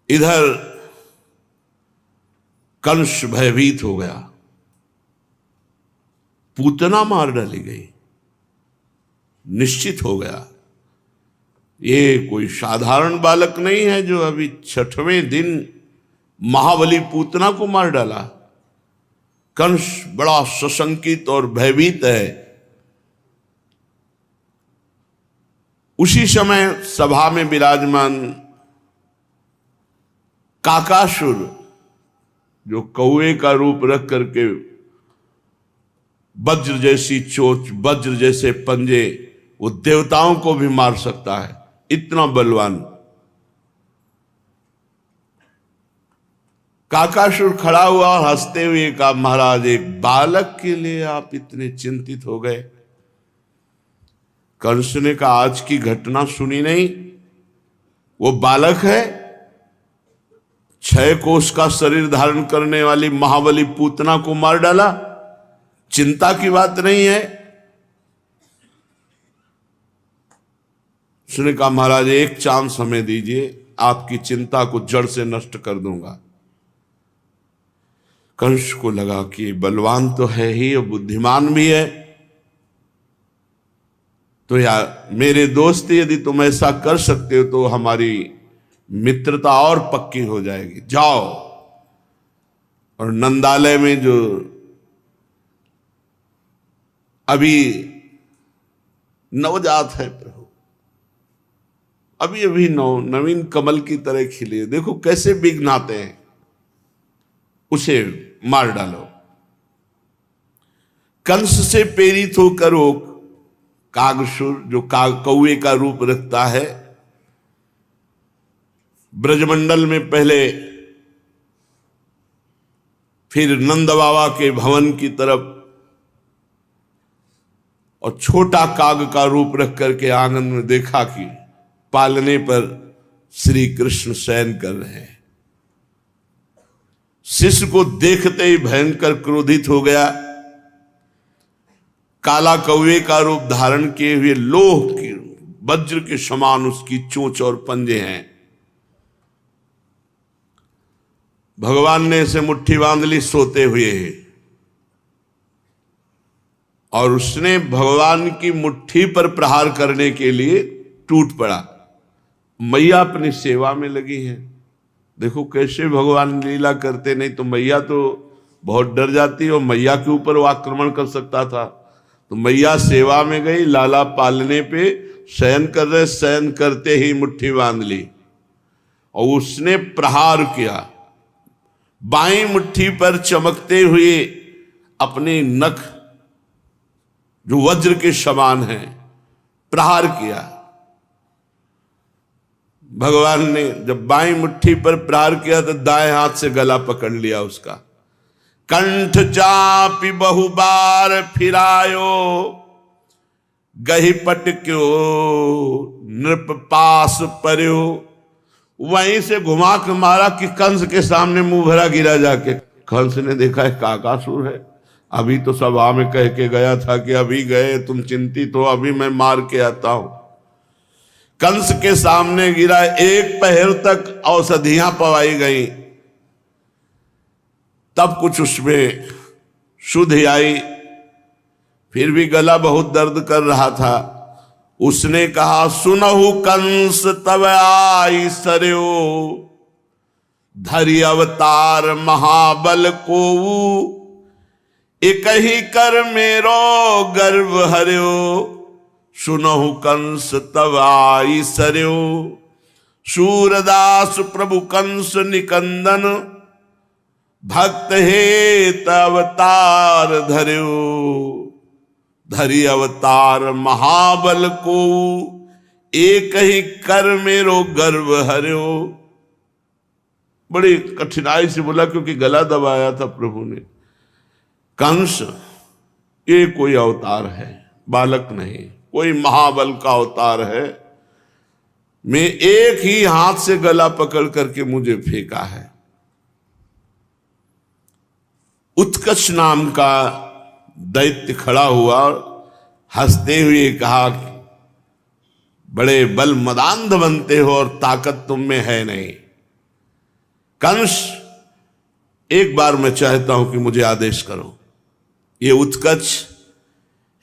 इधर कंस भयभीत हो गया, पूतना मार डाली गई। निश्चित हो गया ये कोई साधारण बालक नहीं है जो अभी 6वें दिन महाबली पूतना को मार डाला। कंस बड़ा सशंकित और भयभीत है। उसी समय सभा में विराजमान काकासुर, जो कौए का रूप रख करके वज्र जैसी चोंच, वज्र जैसे पंजे, वो देवताओं को भी मार सकता है, इतना बलवान। काकासुर खड़ा हुआ और हंसते हुए कहा, महाराज एक बालक के लिए आप इतने चिंतित हो गए। कंस ने कहा, आज की घटना सुनी नहीं? वो बालक है, 6 कोस का शरीर धारण करने वाली महाबली पूतना को मार डाला, चिंता की बात नहीं है। उसने कहा, महाराज एक चांस हमें दीजिए, आपकी चिंता को जड़ से नष्ट कर दूंगा। कंस को लगा कि बलवान तो है ही और बुद्धिमान भी है, तो यार मेरे दोस्त, यदि तुम ऐसा कर सकते हो तो हमारी मित्रता और पक्की हो जाएगी। जाओ और नंदालय में जो अभी नवजात है प्रभु, अभी अभी नवीन कमल की तरह खिले, देखो कैसे बिघनाते हैं, उसे मार डालो। कंस से प्रेरित होकर वो कागसुर, जो कौए का रूप रखता है, ब्रजमंडल में पहले, फिर नंद बाबा के भवन की तरफ, और छोटा काग का रूप रख करके आंगन में देखा कि पालने पर श्री कृष्ण शयन कर रहे हैं। शिष्य को देखते ही भयंकर क्रोधित हो गया। काला कौवे का रूप धारण किए हुए लोह की वज्र के समान उसकी चोंच और पंजे हैं। भगवान ने इसे मुट्ठी बांध ली सोते हुए, और उसने भगवान की मुट्ठी पर प्रहार करने के लिए टूट पड़ा। मैया अपनी सेवा में लगी है। देखो कैसे भगवान लीला करते, नहीं तो मैया तो बहुत डर जाती और मैया के ऊपर वो आक्रमण कर सकता था। तो मैया सेवा में गई, लाला पालने पे शयन कर रहे, शयन करते ही मुट्ठी बांध ली और उसने प्रहार किया। बाईं मुट्ठी पर चमकते हुए अपने नख, जो वज्र के समान हैं, प्रहार किया। भगवान ने जब बाईं मुट्ठी पर प्रहार किया तो दाएं हाथ से गला पकड़ लिया उसका। कंठ चापी बहुबार फिरायो, गही पटक्यो नृप पास पर्यो। वहीं से घुमा के मारा कि कंस के सामने मुंह भरा गिरा जाके। कंस ने देखा है काकासुर है, अभी तो सभा में कह के गया था कि अभी गए तुम चिंतित हो, अभी मैं मार के आता हूं। कंस के सामने गिरा, 1 पहर तक औषधियां पवाई गई, तब कुछ उसमें शुद्धि आई, फिर भी गला बहुत दर्द कर रहा था। उसने कहा, सुनहु कंस तब आई सरयो, धरि अवतार महाबल को, एक ही कर मेरो गर्व हर्यो। सुनहु कंस तब आई सरयो, सूरदास प्रभु कंस निकंदन, भक्त हेत अवतार धर्यो। धरि अवतार महाबल को, एक ही कर मेरो गर्व हर्यो। बड़ी कठिनाई से बोला क्योंकि गला दबाया था प्रभु ने। कंस ये कोई अवतार है, बालक नहीं, कोई महाबल का अवतार है। मैं एक ही हाथ से गला पकड़ करके मुझे फेंका है। उत्कच नाम का दैत्य खड़ा हुआ, हंसते हुए कहा, बड़े बल मदांध बनते हो और ताकत तुम में है नहीं। कंस, एक बार मैं चाहता हूं कि मुझे आदेश करो। ये उत्कच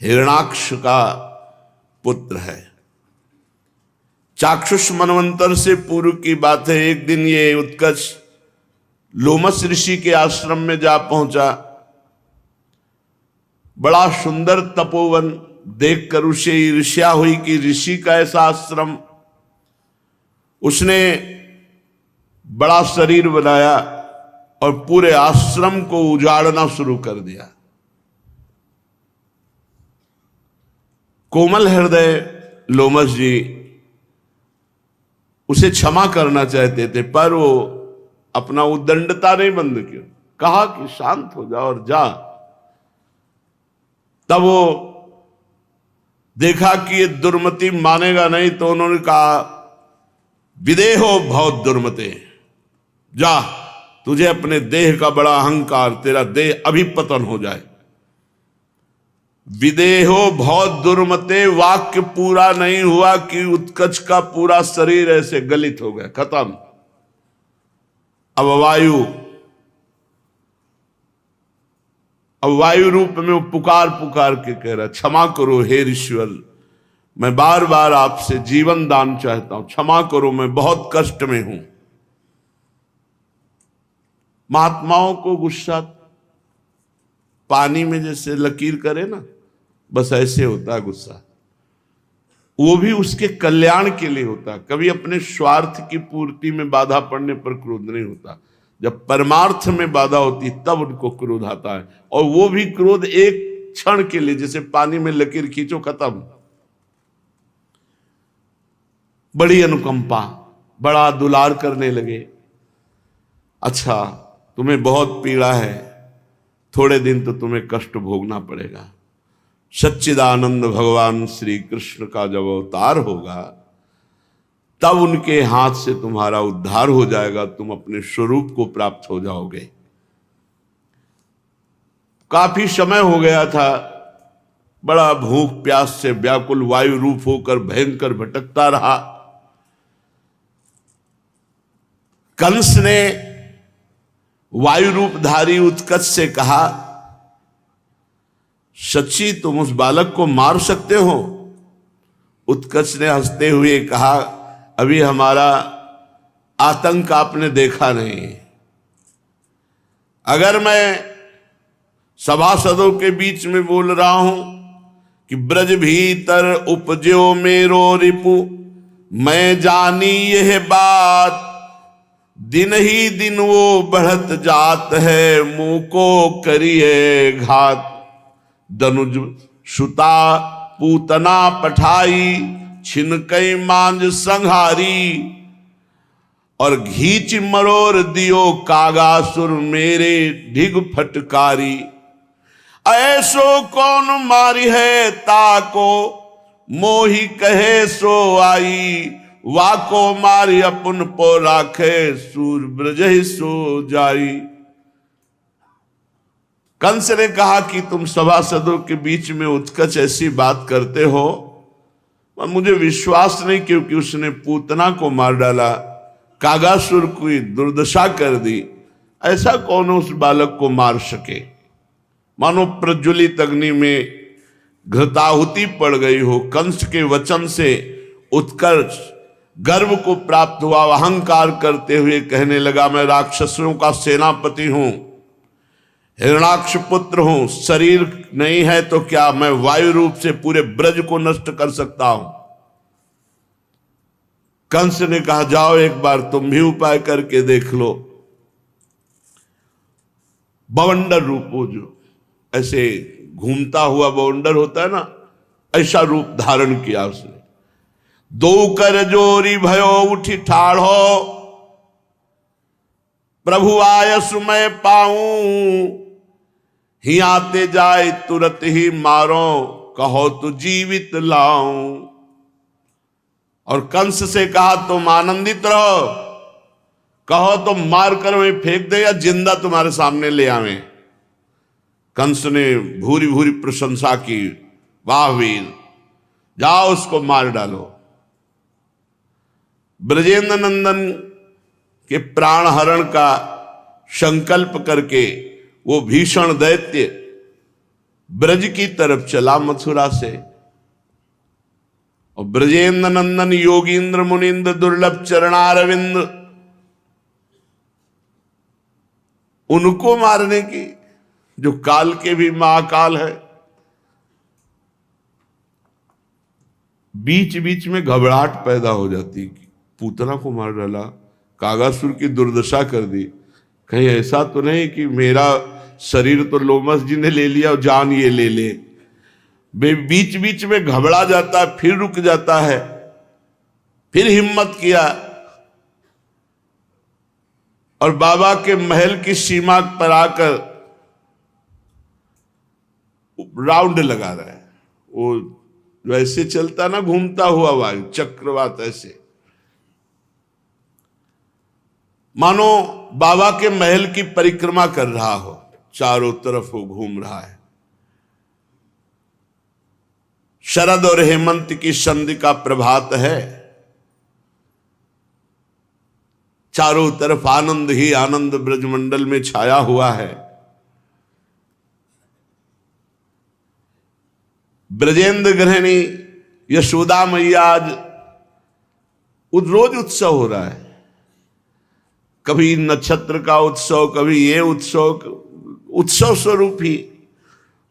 हिरणाक्ष का पुत्र है। चाक्षुष मनवंतर से पूर्व की बात है। एक दिन ये उत्कच लोमस ऋषि के आश्रम में जा पहुंचा। बड़ा सुंदर तपोवन देखकर उसे ईर्ष्या हुई कि ऋषि का ऐसा आश्रम। उसने बड़ा शरीर बनाया और पूरे आश्रम को उजाड़ना शुरू कर दिया। कोमल हृदय लोमस जी उसे क्षमा करना चाहते थे, पर वो अपना उद्दंडता नहीं बंद किया। कहा कि शांत हो जा और जा। तब वो देखा कि ये दुर्मति मानेगा नहीं, तो उन्होंने कहा, विदेहो बहुत दुर्मते, जा, तुझे अपने देह का बड़ा अहंकार, तेरा देह अभी पतन हो जाए। विदेहो बहुत दुर्मते वाक्य पूरा नहीं हुआ कि उत्कच का पूरा शरीर ऐसे गलित हो गया, खत्म। अब वायु रूप में वो पुकार पुकार के कह रहा, क्षमा करो हे ईश्वर, मैं बार बार आपसे जीवन दान चाहता हूं, क्षमा करो, मैं बहुत कष्ट में हूं। महात्माओं को गुस्सा पानी में जैसे लकीर करे ना, बस ऐसे होता है गुस्सा। वो भी उसके कल्याण के लिए होता। कभी अपने स्वार्थ की पूर्ति में बाधा पड़ने पर क्रोध नहीं होता। जब परमार्थ में बाधा होती तब उनको क्रोध आता है, और वो भी क्रोध एक क्षण के लिए, जैसे पानी में लकीर खींचो, खत्म। बड़ी अनुकंपा, बड़ा दुलार करने लगे। अच्छा, तुम्हें बहुत पीड़ा है, थोड़े दिन तो तुम्हें कष्ट भोगना पड़ेगा। सच्चिदानंद भगवान श्री कृष्ण का जब अवतार होगा, तब उनके हाथ से तुम्हारा उद्धार हो जाएगा, तुम अपने स्वरूप को प्राप्त हो जाओगे। काफी समय हो गया था, बड़ा भूख प्यास से व्याकुल वायु रूप होकर भयंकर भटकता रहा। कंस ने वायु रूपधारी उत्कच से कहा, सच्ची तुम उस बालक को मार सकते हो? उत्कच ने हंसते हुए कहा, अभी हमारा आतंक आपने देखा नहीं। अगर मैं सभासदों के बीच में बोल रहा हूं कि ब्रज भीतर उपजो मेरो रिपु, मैं जानी यह बात, दिन ही दिन वो बढ़त जात है, मुंह को करिए घात। दनुज सुता पूतना पठाई, छिनकई मांझ संहारी, और घीच मरोर दियो कागासुर मेरे ढिग फटकारी। ऐसो कौन मारी है ताको, मोही कहे सो आई, वाको मारी अपन पो राखे, सूर ब्रज सो जाई। कंस ने कहा कि तुम सभासदों के बीच में उत्कच ऐसी बात करते हो, और मुझे विश्वास नहीं, क्योंकि उसने पूतना को मार डाला, कागासुर की दुर्दशा कर दी। ऐसा कौन उस बालक को मार सके? मानो प्रज्वलित अग्नि में घृताहुति पड़ गई हो। कंस के वचन से उत्कर्ष गर्व को प्राप्त हुआ, अहंकार करते हुए कहने लगा, मैं राक्षसों का सेनापति हूं, हिरणाक्ष पुत्र हूं, शरीर नहीं है तो क्या मैं वायु रूप से पूरे ब्रज को नष्ट कर सकता हूं? कंस ने कहा, जाओ एक बार तुम भी उपाय करके देख लो। बवंडर रूप, हो जो ऐसे घूमता हुआ बवंडर होता है ना, ऐसा रूप धारण किया उसने। दो कर जोरी भयो उठी ठाढ़ो, प्रभु आयस मैं पाऊं, ही आते जाए तुरंत ही मारो, कहो तो जीवित लाऊं। और कंस से कहा, तुम आनंदित रहो, कहो तो मार कर वहीं फेंक दे या जिंदा तुम्हारे सामने ले आवे। कंस ने भूरी भूरी प्रशंसा की, वाह वीर, जाओ उसको मार डालो। ब्रजेंद्र नंदन कि प्राण हरण का संकल्प करके वो भीषण दैत्य ब्रज की तरफ चला मथुरा से, और ब्रजेंद्र नंदन योगींद्र मुनिंद्र दुर्लभ चरणारविंद उनको मारने की, जो काल के भी महाकाल है। बीच बीच में घबराहट पैदा हो जाती कि पूतना को मार डाला, कागासुर की दुर्दशा कर दी, कहीं ऐसा तो नहीं कि मेरा शरीर तो लोमस जी ने ले लिया और जान ये ले ले। बीच बीच में घबरा जाता है, फिर रुक जाता है, फिर हिम्मत किया और बाबा के महल की सीमा पर आकर राउंड लगा रहा है। वो वैसे चलता ना, घूमता हुआ वायु चक्रवात, ऐसे मानो बाबा के महल की परिक्रमा कर रहा हो, चारों तरफ वो घूम रहा है। शरद और हेमंत की संधि का प्रभात है, चारों तरफ आनंद ही आनंद ब्रजमंडल में छाया हुआ है। ब्रजेंद्र गृहिणी यशोदा मैया आज रोज उत्सव हो रहा है, कभी नक्षत्र का उत्सव, कभी ये उत्सव, उत्सव स्वरूप ही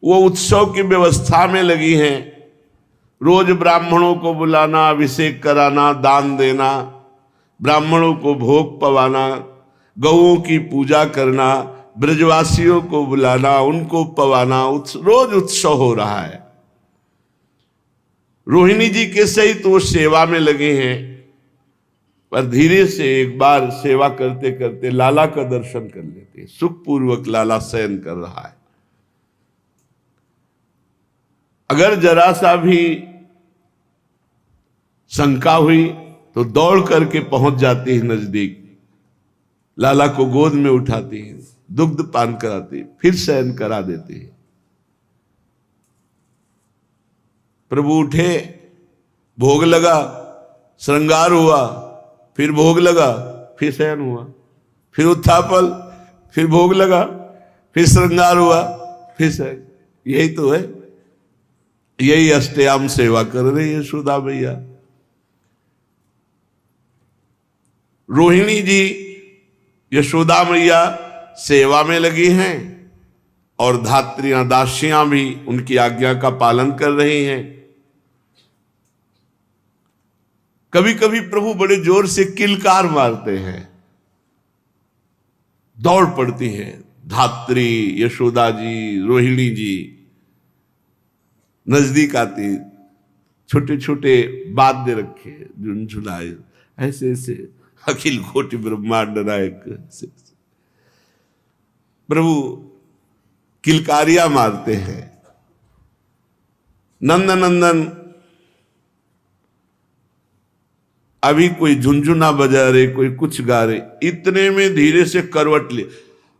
वो उत्सव की व्यवस्था में लगी हैं। रोज ब्राह्मणों को बुलाना, अभिषेक कराना, दान देना, ब्राह्मणों को भोग पवाना, गौओं की पूजा करना, ब्रजवासियों को बुलाना, उनको पवाना, रोज उत्सव हो रहा है। रोहिणी जी के सहित वो सेवा में लगे हैं, पर धीरे से एक बार सेवा करते करते लाला का दर्शन कर लेते हैं। सुखपूर्वक लाला शयन कर रहा है। अगर जरा सा भी शंका हुई तो दौड़ करके पहुंच जाती है नजदीक, लाला को गोद में उठाती है, दुग्ध पान कराती है, फिर शयन करा देती है। प्रभु उठे, भोग लगा, श्रृंगार हुआ, फिर भोग लगा, फिर शयन हुआ, फिर उत्थापन, फिर भोग लगा, फिर श्रृंगार हुआ, फिर शयन। यही तो है, यही अष्टयाम सेवा कर रही है यशोदा मैया। रोहिणी जी यशोदा मैया सेवा में लगी हैं और धात्रियां दासियां भी उनकी आज्ञा का पालन कर रही हैं। कभी कभी प्रभु बड़े जोर से किलकार मारते हैं, दौड़ पड़ती है धात्री, यशोदा जी, रोहिणी जी नजदीक आती, छोटे छोटे वाद्य रखे, झुनझुनाए, ऐसे ऐसे अखिल कोटि ब्रह्मांड नायक प्रभु किलकारियां मारते हैं। नंदन अभी कोई झुनझुना बजा रहे, कोई कुछ गा रहे, इतने में धीरे से करवट लिया।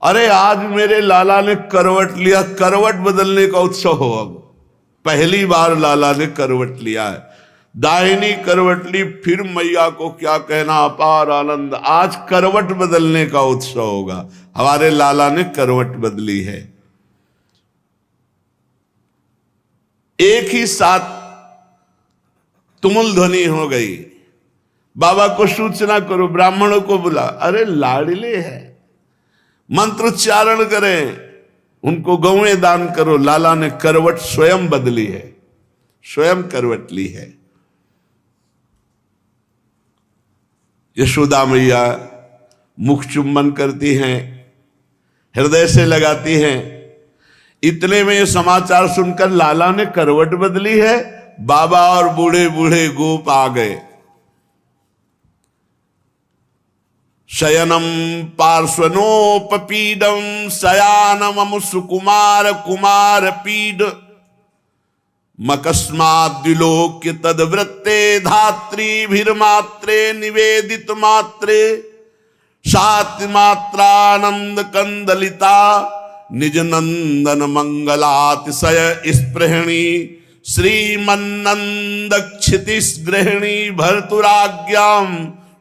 अरे आज मेरे लाला ने करवट लिया, करवट बदलने का उत्सव हो। अब पहली बार लाला ने करवट लिया है, दाहिनी करवट ली, फिर मैया को क्या कहना, अपार आनंद। आज करवट बदलने का उत्सव होगा, हमारे लाला ने करवट बदली है। एक ही साथ तुमुल ध्वनि हो गई, बाबा को सूचना करो, ब्राह्मणों को बुला। अरे लाडले है, मंत्रोच्चारण करें, उनको गौएं दान करो। लाला ने करवट स्वयं बदली है, स्वयं करवट ली है। यशोदा मैया मुख चुम्बन करती हैं, हृदय से लगाती हैं। इतने में ये समाचार सुनकर लाला ने करवट बदली है, बाबा और बूढ़े बूढ़े गोप आ गए। शयनम पार्श्वनोपपीडम शयानम सुकुमार कुमार पीड मकस्माद्विलोक्य तद्वृत्ते धात्रीभिर्मात्रे निवेदित मात्रे साति मात्रानंद कंदलिता निज नंदन मंगलातिशय स्पृहणी श्रीमन्नंद क्षितिस गृहिणी भर्तुराज्ञाम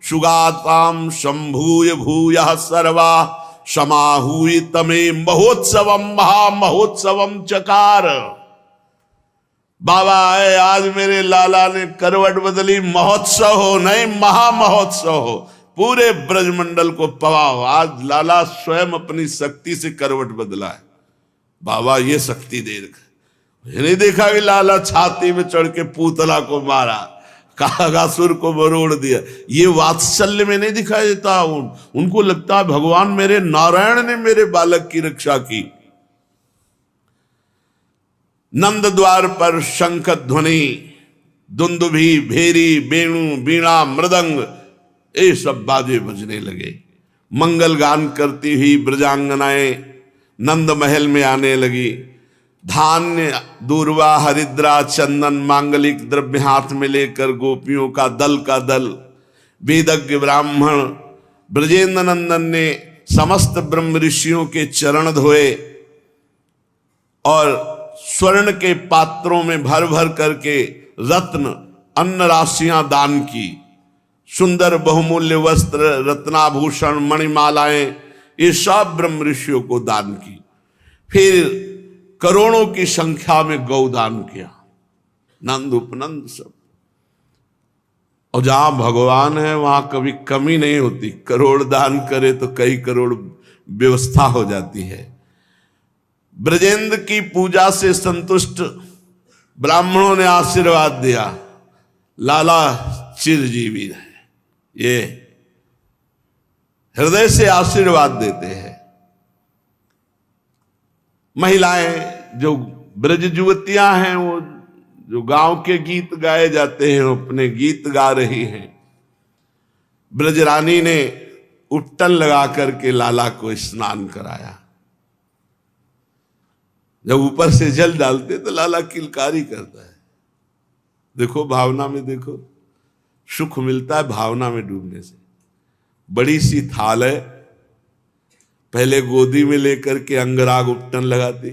सुगाताम शंभूय भूयः सर्वा समाहूय तमे महोत्सवम महामहोत्सवम चकार। बाबा आए, आज मेरे लाला ने करवट बदली, महोत्सव हो नहीं महामहोत्सव हो, पूरे ब्रजमंडल को पवाओ। आज लाला स्वयं अपनी शक्ति से करवट बदला है। बाबा ये शक्ति दे रखा, ये नहीं देखा कि लाला छाती में चढ़ के पूतला को मारा, कागासुर को मरोड़ दिया। ये वात्सल्य में नहीं दिखाई देता। उनको लगता है भगवान मेरे नारायण ने मेरे बालक की रक्षा की। नंद द्वार पर शंख ध्वनि, दुंदुभी, भेरी, वेणु, बीणा, मृदंग, ये सब बाजे बजने लगे। मंगल गान करती हुई ब्रजांगनाएं नंद महल में आने लगी। धान्य, दूर्वा, हरिद्रा, चंदन, मांगलिक द्रव्य हाथ में लेकर गोपियों का दल वेदज्ञ ब्राह्मण ब्रजेंद्र नंदन ने समस्त ब्रह्म ऋषियों के चरण धोए और स्वर्ण के पात्रों में भर भर करके रत्न अन्न राशियां दान की। सुंदर बहुमूल्य वस्त्र, रत्नाभूषण, मणिमालाएं, ये सब ब्रह्म ऋषियों को दान की। फिर करोड़ों की संख्या में गौदान किया, नंद उपनंद सब। और जहां भगवान है वहां कभी कमी नहीं होती। करोड़ दान करे तो कई करोड़ व्यवस्था हो जाती है। ब्रजेंद्र की पूजा से संतुष्ट ब्राह्मणों ने आशीर्वाद दिया, लाला चिरजीवी है। ये हृदय से आशीर्वाद देते हैं। महिलाएं जो ब्रज युवतियां हैं, वो जो गांव के गीत गाए जाते हैं, अपने गीत गा रही हैं। ब्रजरानी ने उपटन लगा करके लाला को स्नान कराया। जब ऊपर से जल डालते तो लाला किलकारी करता है। देखो भावना में, देखो सुख मिलता है भावना में डूबने से। बड़ी सी थाल है, पहले गोदी में लेकर के अंगराग उपटन लगाती,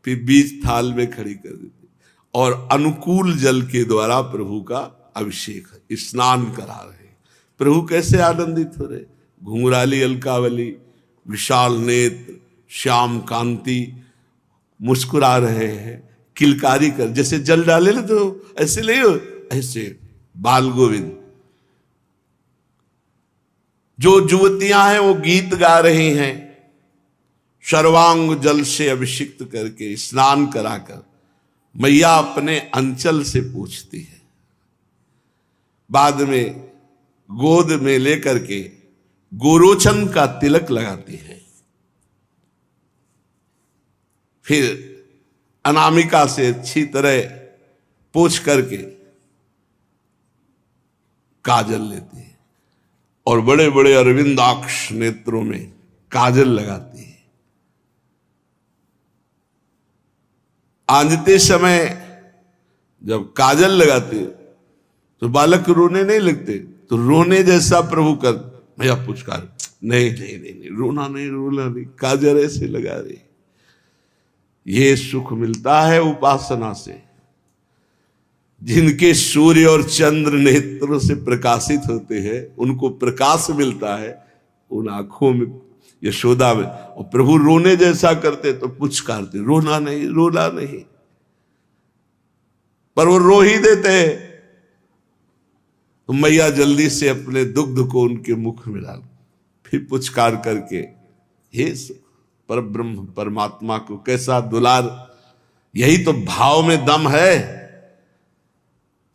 फिर बीच थाल में खड़ी कर देती और अनुकूल जल के द्वारा प्रभु का अभिषेक, स्नान करा रहे। प्रभु कैसे आनंदित हो रहे, घुंघराली अलकावली, विशाल नेत्र, श्याम कांति, मुस्कुरा रहे हैं, किलकारी कर, जैसे जल डाले ना तो ऐसे नहीं हो, ऐसे बाल गोविंद। जो युवतियां हैं वो गीत गा रही हैं, सर्वांग जल से अभिषिक्त करके स्नान कराकर मैया अपने अंचल से पूछती है। बाद में गोद में लेकर के गोरोचन का तिलक लगाती है। फिर अनामिका से अच्छी तरह पोंछ करके काजल लेती है और बड़े बड़े अरविंदाक्ष नेत्रों में काजल लगाती है। आंजते समय जब काजल लगाती है तो बालक रोने नहीं लगते, तो रोने जैसा प्रभु कर भैया पुचकार, नहीं नहीं नहीं नहीं, रोना नहीं, रोना नहीं, काजल ऐसे लगा रही। ये सुख मिलता है उपासना से। जिनके सूर्य और चंद्र नेत्रों से प्रकाशित होते हैं, उनको प्रकाश मिलता है उन आंखों में, यशोदा में। और प्रभु रोने जैसा करते तो पुचकारते, रोना नहीं, रोना नहीं, पर वो रो ही देते हैं। तो मैया जल्दी से अपने दुग्ध को उनके मुख में डाल, फिर पुचकार करके हे पर ब्रह्म परमात्मा को कैसा दुलार। यही तो भाव में दम है।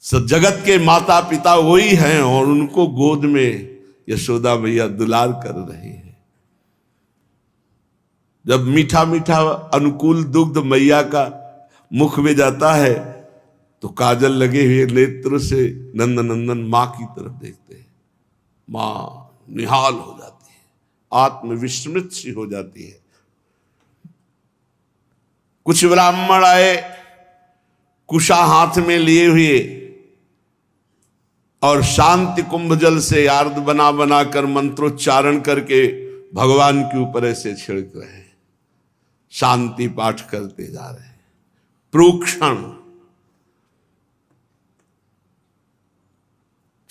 सब जगत के माता पिता वही हैं और उनको गोद में यशोदा मैया दुलार कर रही है। जब मीठा मीठा अनुकूल दुग्ध मैया का मुख में जाता है तो काजल लगे हुए नेत्र से नंद नंदन मां की तरफ देखते हैं। मां निहाल हो जाती है, आत्मविस्मृत सी हो जाती है। कुछ ब्राह्मण आए कुशा हाथ में लिए हुए और शांति कुंभ जल से आर्द बना बना कर मंत्रोच्चारण करके भगवान के ऊपर ऐसे छिड़क रहे हैं, शांति पाठ करते जा रहे हैं। प्रोक्षण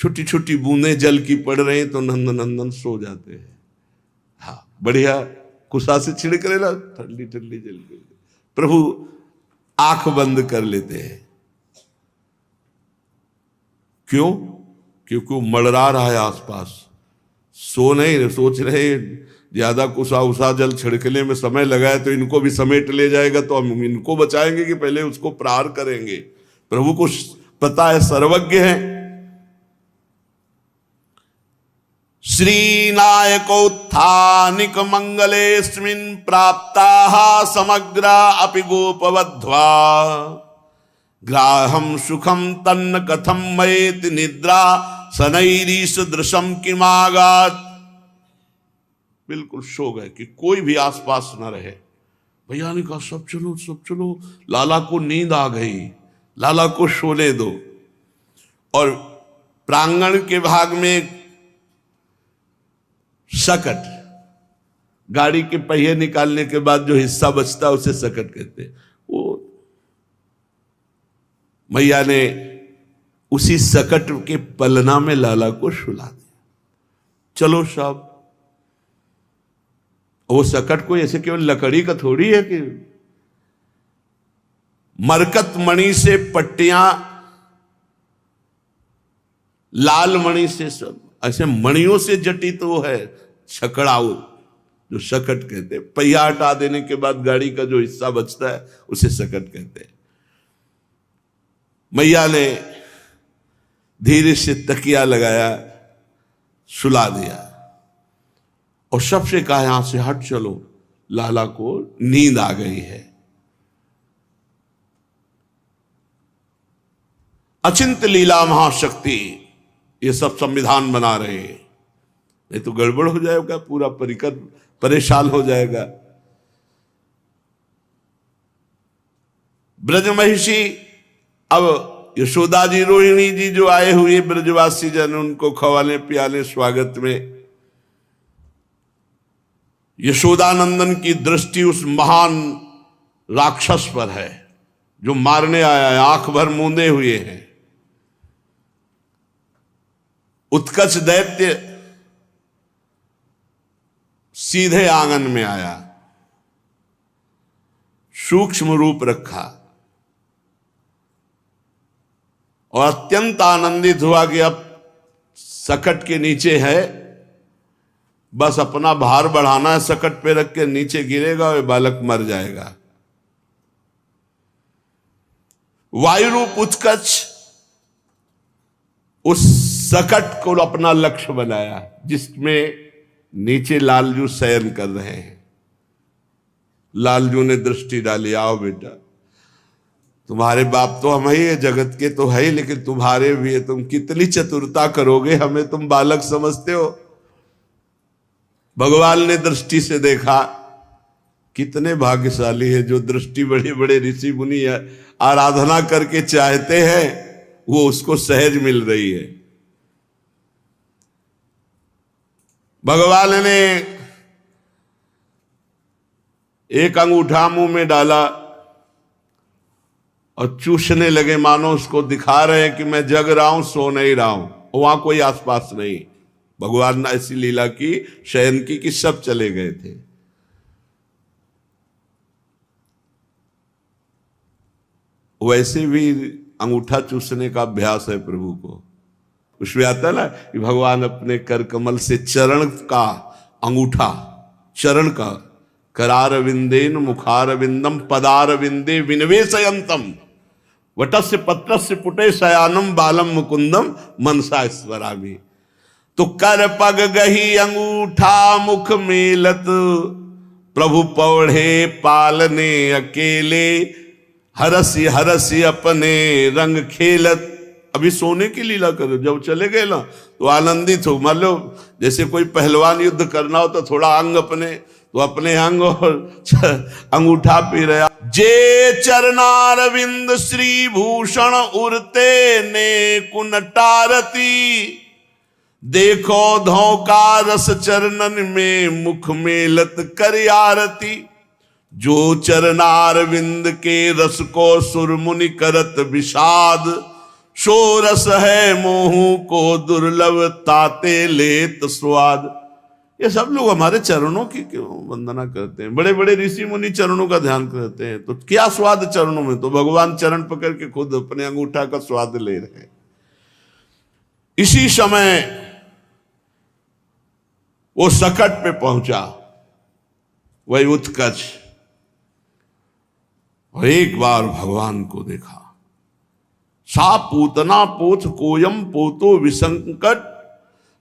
छोटी छोटी बूंदें जल की पड़ रही हैं तो नंद नंदन सो जाते हैं। हाँ, बढ़िया कुशा से छिड़क लेना, ठंडी ठंडी जल के प्रभु आंख बंद कर लेते हैं। क्यों? क्योंकि वो मड़रा रहा है आसपास, सो नहीं, सोच रहे ज्यादा कुशा उषा जल छिड़कने में समय लगाए तो इनको भी समेट ले जाएगा, तो हम इनको बचाएंगे कि पहले उसको प्रहार करेंगे। प्रभु को पता है, सर्वज्ञ है। श्रीनायकोत्थानिक मंगलेस्मिन् प्राप्ताः समग्रा अपि गोपवध्वा ग्राहम सुखम तन्न कथम मयेति निद्रा सनैरीश दृशम किमागात। बिल्कुल सो गए कि कोई भी आसपास न रहे। भैया ने कहा सब चलो सब चलो, लाला को नींद आ गई, लाला को सोने दो। और प्रांगण के भाग में सकट, गाड़ी के पहिए निकालने के बाद जो हिस्सा बचता है उसे सकट कहते हैं। वो मैया ने उसी सकट के पलना में लाला को सुला दिया। चलो साहब, वो सकट कोई ऐसे केवल लकड़ी का थोड़ी है कि मरकत मणि से पट्टियां, लाल मणि से, सब ऐसे मणियों से जटित तो वो है छकड़ाऊ, जो सकट कहते हैं। पहिया हटा देने के बाद गाड़ी का जो हिस्सा बचता है उसे सकट कहते हैं। मैया ने धीरे से तकिया लगाया, सुला दिया और सबसे कहा यहां से हट चलो, लाला को नींद आ गई है। अचिंत लीला महाशक्ति ये सब संविधान बना रहे हैं, नहीं तो गड़बड़ हो जाएगा, पूरा परिकर परेशान हो जाएगा। ब्रज महिषी, अब यशोदा जी, रोहिणी जी जो आए हुए ब्रजवासी जन, उनको खवाने पियाने स्वागत में यशोदानंदन की दृष्टि उस महान राक्षस पर है जो मारने आया है, आंख भर मूंदे हुए हैं। उत्कच दैत्य सीधे आंगन में आया, सूक्ष्म रूप रखा और अत्यंत आनंदित हुआ कि अब सकट के नीचे है, बस अपना भार बढ़ाना है, सकट पे रख के नीचे गिरेगा और बालक मर जाएगा। वायु रूप उत्कच उस सकट को अपना लक्ष्य बनाया जिसमें नीचे लालजू शयन कर रहे हैं। लालजू ने दृष्टि डाली, आओ बेटा, तुम्हारे बाप तो हम ही है, जगत के तो है ही, लेकिन तुम्हारे भी है, तुम कितनी चतुरता करोगे, हमें तुम बालक समझते हो। भगवान ने दृष्टि से देखा, कितने भाग्यशाली है जो दृष्टि बड़े बड़े ऋषि मुनि आराधना करके चाहते हैं, वो उसको सहज मिल रही है। भगवान ने एक अंगूठा मुंह में डाला और चूसने लगे, मानो उसको दिखा रहे हैं कि मैं जग रहा हूं, सो नहीं रहा हूं। वहां कोई आसपास नहीं। भगवान ने ऐसी लीला की, शयन की, कि सब चले गए थे। वैसे भी अंगूठा चूसने का अभ्यास है प्रभु को। उसमें आता है ना कि भगवान अपने कर कमल से चरण का अंगूठा, चरण का, करार विंदेन मुखार विंदम पदार विंदे विनवेशयंतम वटस्य पत्रस्य पुटे शयानम बालम मुकुंदम मनसा स्वरामी। तो कर पग गही अंगूठा मुख मेलत, प्रभु पौढ़े पालने अकेले, हरसी हरसी अपने रंग खेलत। अभी सोने की लीला करो, जब चले गए ना तो आनंदित हो। मान लो जैसे कोई पहलवान युद्ध करना हो तो थोड़ा अंग अपने, तो अपने अंग और अंगूठा पी रहा। जे चरणारविंद श्री भूषण उरते ने कुनटारती, देखो धोका रस चरणन में मुख मेलत कर आरती। जो चरणारविंद के रस को सुरमुनि करत विषाद, सोरस है मोहू को दुर्लभ ताते लेत स्वाद। ये सब लोग हमारे चरणों की क्यों वंदना करते हैं? बड़े बड़े ऋषि मुनि चरणों का ध्यान करते हैं, तो क्या स्वाद चरणों में? तो भगवान चरण पकड़ के खुद अपने अंगूठा का स्वाद ले रहे हैं। इसी समय वो सकट पे पहुंचा, वही उत्कच, और एक बार भगवान को देखा। सा पूतना पोथ कोयम पोतो विसंकट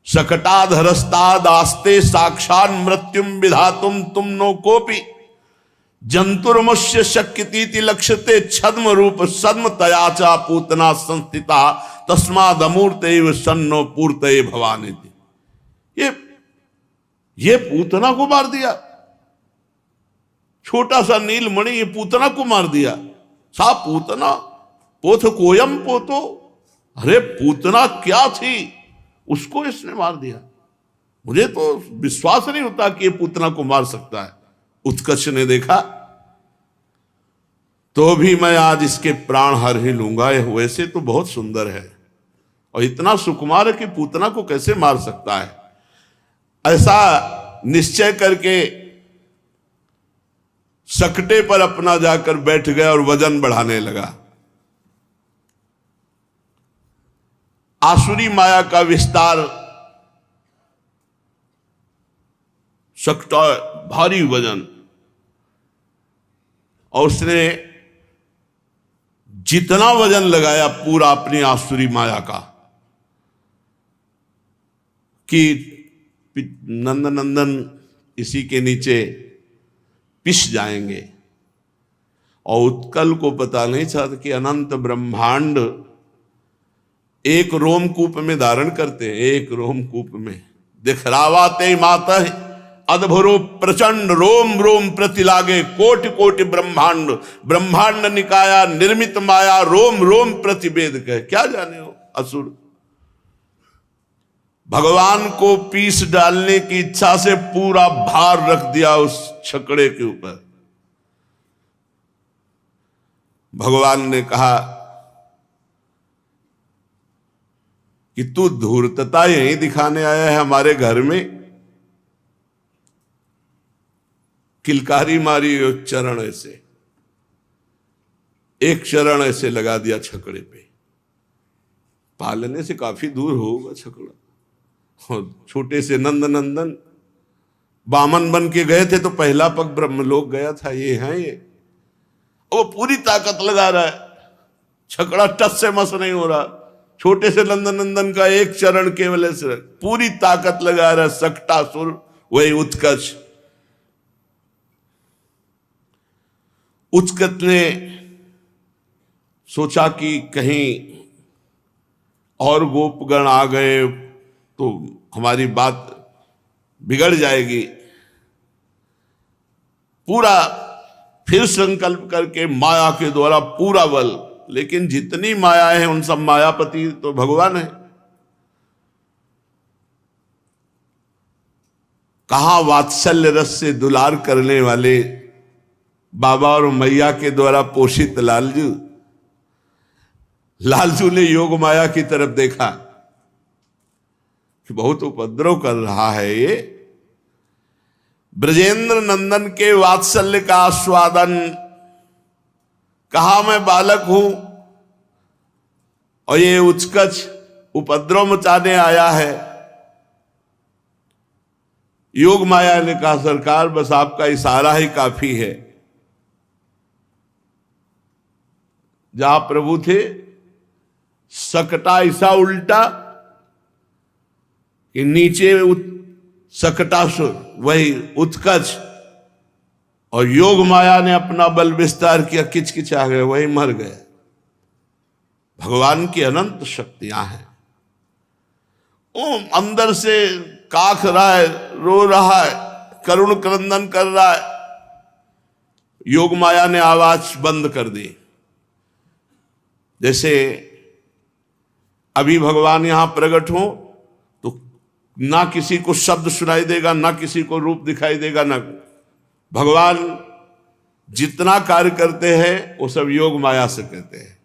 सकटाधरस्तादास्ते साक्षात मृत्युम विधातुम तुम नो कोपि जंतुर्मस्य शक्यतीति लक्ष्यते छद्म रूप सद्म तयाचा पूतना संस्थिता तस्मादमूर्तैव सन्नो पूर्तये भवानी। ये पूतना को मार दिया, छोटा सा नीलमणि ये पूतना को मार दिया। सा पूतना पोथ कोयम पोतो, अरे पूतना क्या थी, उसको इसने मार दिया। मुझे तो विश्वास नहीं होता कि ये पूतना को मार सकता है। उत्कर्ष ने देखा, तो भी मैं आज इसके प्राण हर ही लूंगा। वैसे तो बहुत सुंदर है और इतना सुकुमार है कि पूतना को कैसे मार सकता है। ऐसा निश्चय करके सकटे पर अपना जाकर बैठ गया और वजन बढ़ाने लगा। आसुरी माया का विस्तार, सकटा भारी वजन, और उसने जितना वजन लगाया पूरा अपनी आसुरी माया का कि नंदन इसी के नीचे पिस जाएंगे। और उत्कल को पता नहीं था कि अनंत ब्रह्मांड एक रोमकूप में धारण करते हैं, एक रोमकूप में दिखरावाते माता अद्भुरो प्रचंड रोम रोम प्रति लागे कोटि कोटि ब्रह्मांड ब्रह्मांड निकाया निर्मित माया रोम रोम प्रतिवेद कहे। क्या जाने हो असुर, भगवान को पीस डालने की इच्छा से पूरा भार रख दिया उस छकड़े के ऊपर। भगवान ने कहा कि तू धूर्तता यही दिखाने आया है हमारे घर में? किलकारी मारी चरण ऐसे, एक चरण ऐसे लगा दिया छकड़े पे। पालने से काफी दूर होगा छकड़ा। और छोटे से नंद नंदन बामन बन के गए थे तो पहला पग ब्रह्मलोक गया था। ये है ये, वो पूरी ताकत लगा रहा है, छकड़ा टस से मस नहीं हो रहा। छोटे से नंदन नंदन का एक चरण केवल ऐसे पूरी ताकत लगा रहा है। सकटासुर वही उत्कच। उत्कच ने सोचा कि कहीं और गोपगण आ गए तो हमारी बात बिगड़ जाएगी। पूरा फिर संकल्प करके माया के द्वारा पूरा बल, लेकिन जितनी माया है उन सब मायापति तो भगवान है। कहां वात्सल्य रस से दुलार करने वाले बाबा और मैया के द्वारा पोषित लालजू। लालजू ने योग माया की तरफ देखा कि बहुत उपद्रव कर रहा है ये। ब्रजेंद्र नंदन के वात्सल्य का आस्वादन, कहा मैं बालक हूं और ये उत्कच उपद्रव मचाने आया है। योग माया ने कहा सरकार बस आपका इशारा ही काफी है। जहां प्रभु थे सकटा ऐसा उल्टा कि नीचे सकटासुर वही उत्कच, और योग माया ने अपना बल विस्तार किया, किचकिचा गए, वही मर गए। भगवान की अनंत शक्तियां हैं। वो अंदर से काख रहा है, रो रहा है, करुण क्रंदन कर रहा है। योग माया ने आवाज बंद कर दी। जैसे अभी भगवान यहां प्रकट हो तो ना किसी को शब्द सुनाई देगा, ना किसी को रूप दिखाई देगा, ना भगवान जितना कार्य करते हैं वो सब योग माया से करते हैं।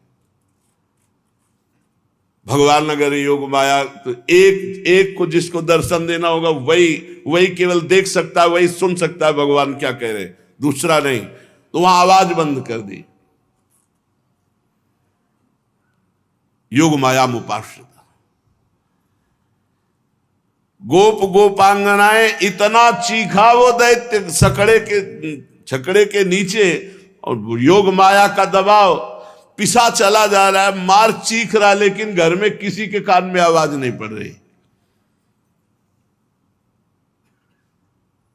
भगवान अगर योग माया तो एक एक को जिसको दर्शन देना होगा वही वही केवल देख सकता है, वही सुन सकता है भगवान क्या कह रहे, दूसरा नहीं। तो वहां आवाज बंद कर दी। योग माया मुपाश्रिता। गोप गोपांगनाएं इतना चीखा वो दैत्य छकड़े के नीचे, और योग माया का दबाव, पिसा चला जा रहा है, मार चीख रहा, लेकिन घर में किसी के कान में आवाज नहीं पड़ रही।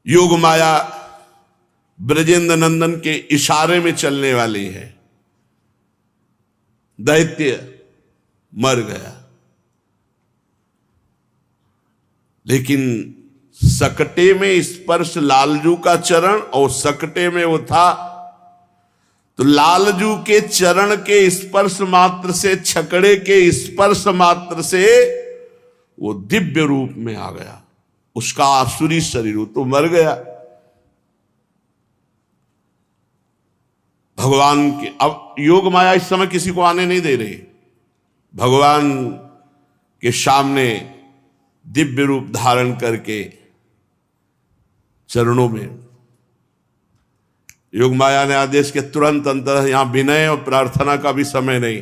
योग माया ब्रजेंद्र नंदन के इशारे में चलने वाली है। दैत्य मर गया, लेकिन सकटे में स्पर्श लालजू का चरण, और सकटे में वो था, तो लालजू के चरण के स्पर्श मात्र से, छकड़े के स्पर्श मात्र से वो दिव्य रूप में आ गया। उसका आसुरी शरीर, वो तो मर गया। भगवान के अब योग माया इस समय किसी को आने नहीं दे रही। भगवान के सामने दिव्य रूप धारण करके चरणों में योग माया ने आदेश के तुरंत अंतर, यहां विनय और प्रार्थना का भी समय नहीं।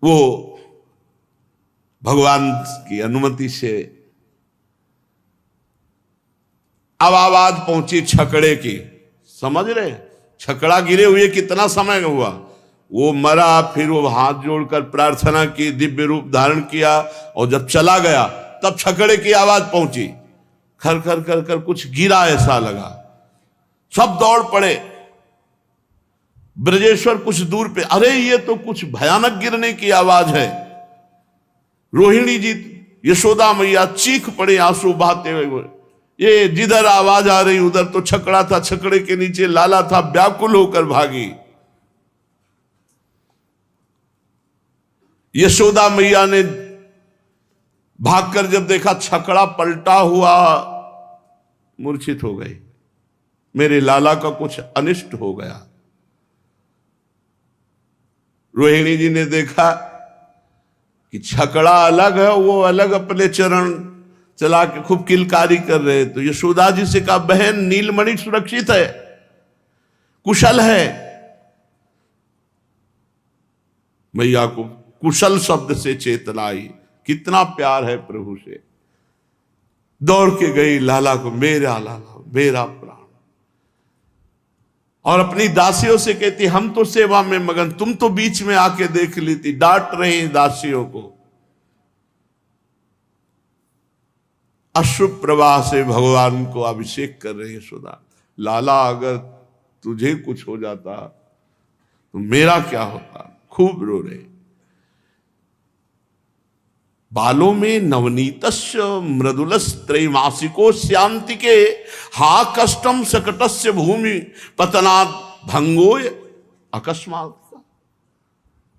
वो भगवान की अनुमति से अब आवाज पहुंची छकड़े की। समझ रहे, छकड़ा गिरे हुए कितना समय हुआ, वो मरा, फिर वो हाथ जोड़कर प्रार्थना की, दिव्य रूप धारण किया, और जब चला गया तब छकड़े की आवाज पहुंची। खर खर कर कर कुछ गिरा ऐसा लगा, सब दौड़ पड़े। ब्रजेश्वर कुछ दूर पे, अरे ये तो कुछ भयानक गिरने की आवाज है। रोहिणी जी, यशोदा मैया चीख पड़े आंसू बहाते हुए, ये जिधर आवाज आ रही उधर तो छकड़ा था, छकड़े के नीचे लाला था, व्याकुल होकर भागी। यशोदा मैया ने भागकर जब देखा छकड़ा पलटा हुआ, मूर्छित हो गई, मेरे लाला का कुछ अनिष्ट हो गया। रोहिणी जी ने देखा कि छकड़ा अलग है, वो अलग अपने चरण चला के खूब किलकारी कर रहे, तो यशोदा जी से कहा, बहन नीलमणि सुरक्षित है, कुशल है। मैया को कुशल शब्द से चेतना आई, कितना प्यार है प्रभु से। दौड़ के गई लाला को, मेरा लाला, मेरा प्राण, और अपनी दासियों से कहती, हम तो सेवा में मगन, तुम तो बीच में आके देख ली थी। डांट रही दासियों को। अश्रु प्रवाह से भगवान को अभिषेक कर रही यशोदा। लाला अगर तुझे कुछ हो जाता तो मेरा क्या होता। खूब रो रहे। बालों में नवनीतस्य मृदुलस त्रैमासिको श्यांतिके हा कष्टम सकटस्य भूमि पतनात् भंगोय अकस्मात।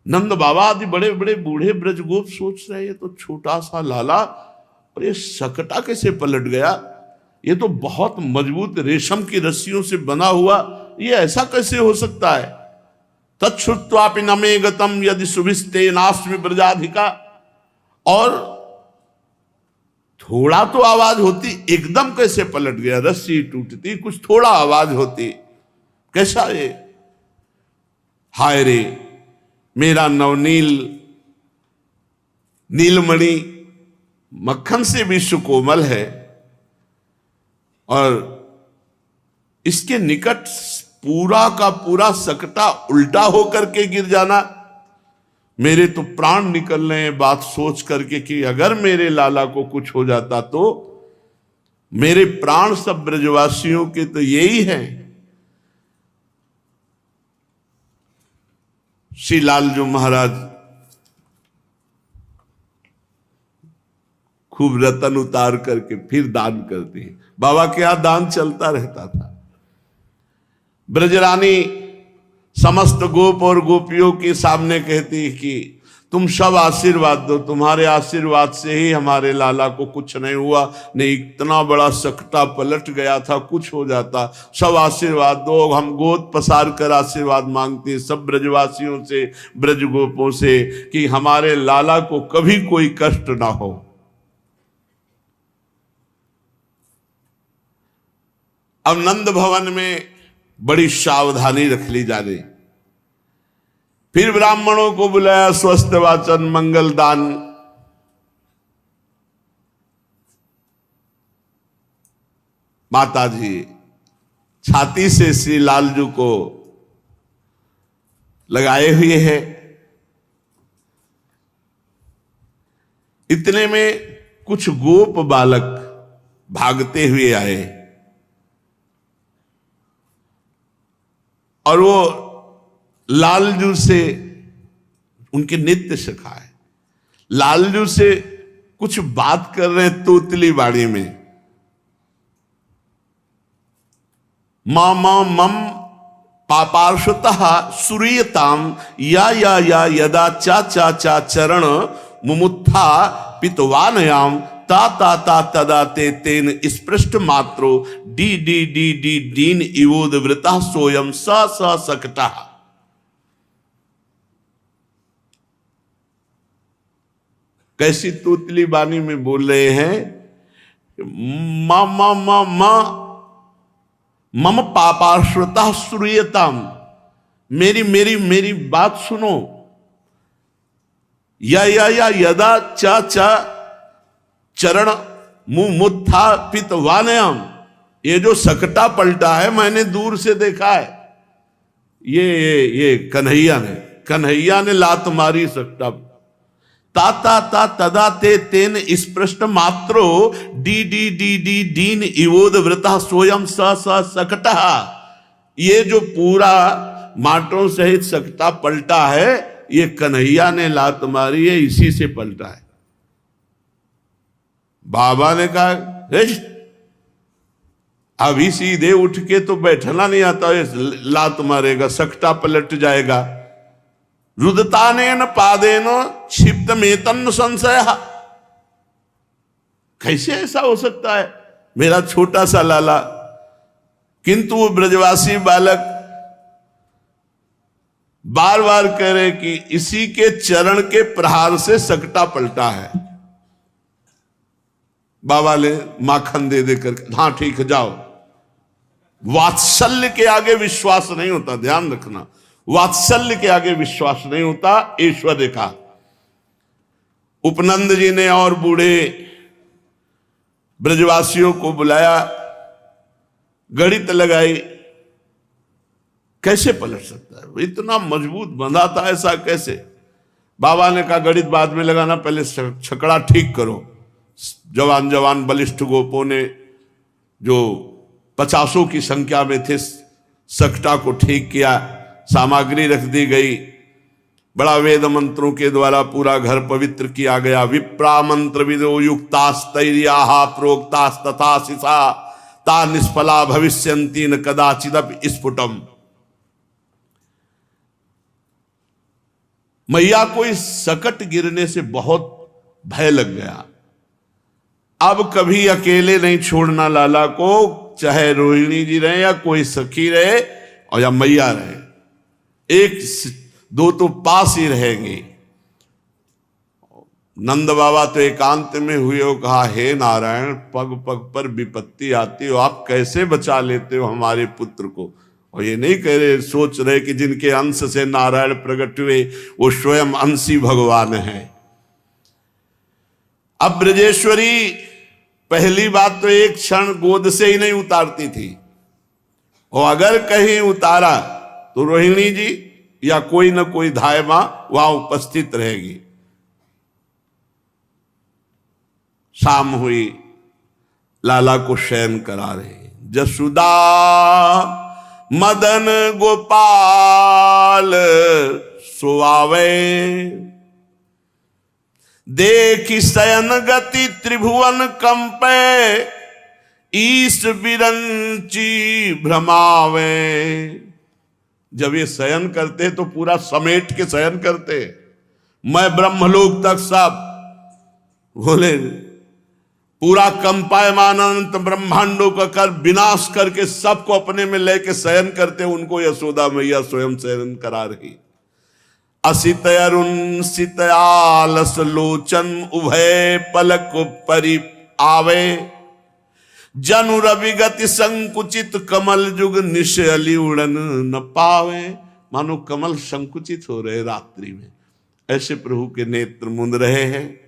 नंद बाबा आदि बड़े बड़े बूढ़े ब्रजगोप सोच रहे, ये तो छोटा सा लाला, और ये सकटा कैसे पलट गया, ये तो बहुत मजबूत रेशम की रस्सियों से बना हुआ, ये ऐसा कैसे हो सकता है। तच्छ्रुत्वापि न मे गतम यदि सुभिस्ते नास्मि ब्रजाधिका। और थोड़ा तो आवाज होती, एकदम कैसे पलट गया, रस्सी टूटती, कुछ थोड़ा आवाज होती, कैसा ये। हाय रे, मेरा नवनील नीलमणि मक्खन से भी सुकोमल है, और इसके निकट पूरा का पूरा सकटा उल्टा होकर के गिर जाना, मेरे तो प्राण निकल रहे हैं बात सोच करके कि अगर मेरे लाला को कुछ हो जाता तो मेरे प्राण सब ब्रजवासियों के तो यही है। श्री लालजू महाराज खूब रतन उतार करके फिर दान करते हैं। बाबा के यहां दान चलता रहता था। ब्रजरानी समस्त गोप और गोपियों के सामने कहती कि तुम सब आशीर्वाद दो, तुम्हारे आशीर्वाद से ही हमारे लाला को कुछ नहीं हुआ, नहीं इतना बड़ा सकटा पलट गया था, कुछ हो जाता। सब आशीर्वाद दो, हम गोद पसार कर आशीर्वाद मांगते हैं सब ब्रजवासियों से, ब्रज गोपों से, कि हमारे लाला को कभी कोई कष्ट ना हो। अब नंद भवन में बड़ी सावधानी रख ली जा रही। फिर ब्राह्मणों को बुलाया, स्वस्थ वाचन मंगल दान। माता जी छाती से श्री लालजू को लगाए हुए हैं। इतने में कुछ गोप बालक भागते हुए आए और वो लालजू से, उनके नित्य सखा है, लालजू से कुछ बात कर रहे हैं तोतली बाड़ी में। मामा मम पापार्षतः सूर्यताम या यदा चा चा चा चरण मुमुत्था पितवानयाम ता ता ता तदा ते तेन स्पृष्ट मात्रो डी डी डी डी दीन इवोद वृता सोयम स स सकटा। कैसी तूतली बानी में बोल रहे हैं, मा मा मा मा मम पापाश्रुता श्रूयताम, मेरी मेरी मेरी बात सुनो। या यदा चा चा चरण मुमुत्था पितवानयाम, ये जो सकटा पलटा है मैंने दूर से देखा है। ये कन्हैया ने लात मारी सकटा। ताता ता तदा ते तेन स्पृष्ट मात्रो डी डी डी डी दीन इवोद वृता सोयम स स सकटा। ये जो पूरा माटों सहित सकटा पलटा है, ये कन्हैया ने लात मारी है, इसी से पलटा है। बाबा ने कहा अभी सीधे उठ के तो बैठना नहीं आता, लात मारेगा, सकटा पलट जाएगा। रुदतानेन पादेन क्षिप्त मेतन संशय। कैसे ऐसा हो सकता है, मेरा छोटा सा लाला। किंतु वो ब्रजवासी बालक बार बार कह रहे कि इसी के चरण के प्रहार से सकटा पलटा है। बाबा ने माखन दे देकर, हाँ ठीक है जाओ। वात्सल्य के आगे विश्वास नहीं होता, ध्यान रखना, वात्सल्य के आगे विश्वास नहीं होता। ऐश्वर्य का उपनंद जी ने और बूढ़े ब्रजवासियों को बुलाया, गणित लगाई, कैसे पलट सकता है, इतना मजबूत बंधा था, ऐसा कैसे। बाबा ने कहा गणित बाद में लगाना, पहले छकड़ा ठीक करो। जवान जवान बलिष्ठ गोपों ने, जो 50 की संख्या में थे, सकटा को ठीक किया, सामग्री रख दी गई। बड़ा वेद मंत्रों के द्वारा पूरा घर पवित्र किया गया। विप्रा मंत्र विदो युक्तास्तैर्याः प्रोक्तास्तथा शिषा ता निष्फला भविष्यन्ति न कदाचिदपि स्फुटम। मैया को इस सकट गिरने से बहुत भय लग गया। अब कभी अकेले नहीं छोड़ना लाला को, चाहे रोहिणी जी रहे या कोई सखी रहे और या मैया रहे, एक दो तो पास ही रहेंगे। नंद बाबा तो एकांत में हुए हो, कहा हे नारायण, पग पग पर विपत्ति आती हो, आप कैसे बचा लेते हो हमारे पुत्र को। और ये नहीं कह रहे, सोच रहे कि जिनके अंश से नारायण प्रकट हुए वो स्वयं अंशी भगवान है। अब ब्रजेश्वरी पहली बात तो एक क्षण गोद से ही नहीं उतारती थी, और अगर कहीं उतारा तो रोहिणी जी या कोई न कोई धाय मां वहां उपस्थित रहेगी। शाम हुई, लाला को शयन करा रहे। जसुदा मदन गोपाल सुआवे, देखी शयन गति त्रिभुवन कंपे, ईश बिरंची भ्रमावे। जब ये शयन करते तो पूरा समेट के शयन करते, मैं ब्रह्मलोक तक सब बोले पूरा कंपायमान अनंत ब्रह्मांडों का कर विनाश करके सबको अपने में लेके शयन करते, उनको यशोदा मैया स्वयं शयन करा रही। असित अरुण सितयालस लोचन उभय पलक परि आवे, जनु रवि गति संकुचित कमल जुग निश अली उड़न न पावे। मानो कमल संकुचित हो रहे रात्रि में, ऐसे प्रभु के नेत्र मुंद रहे हैं।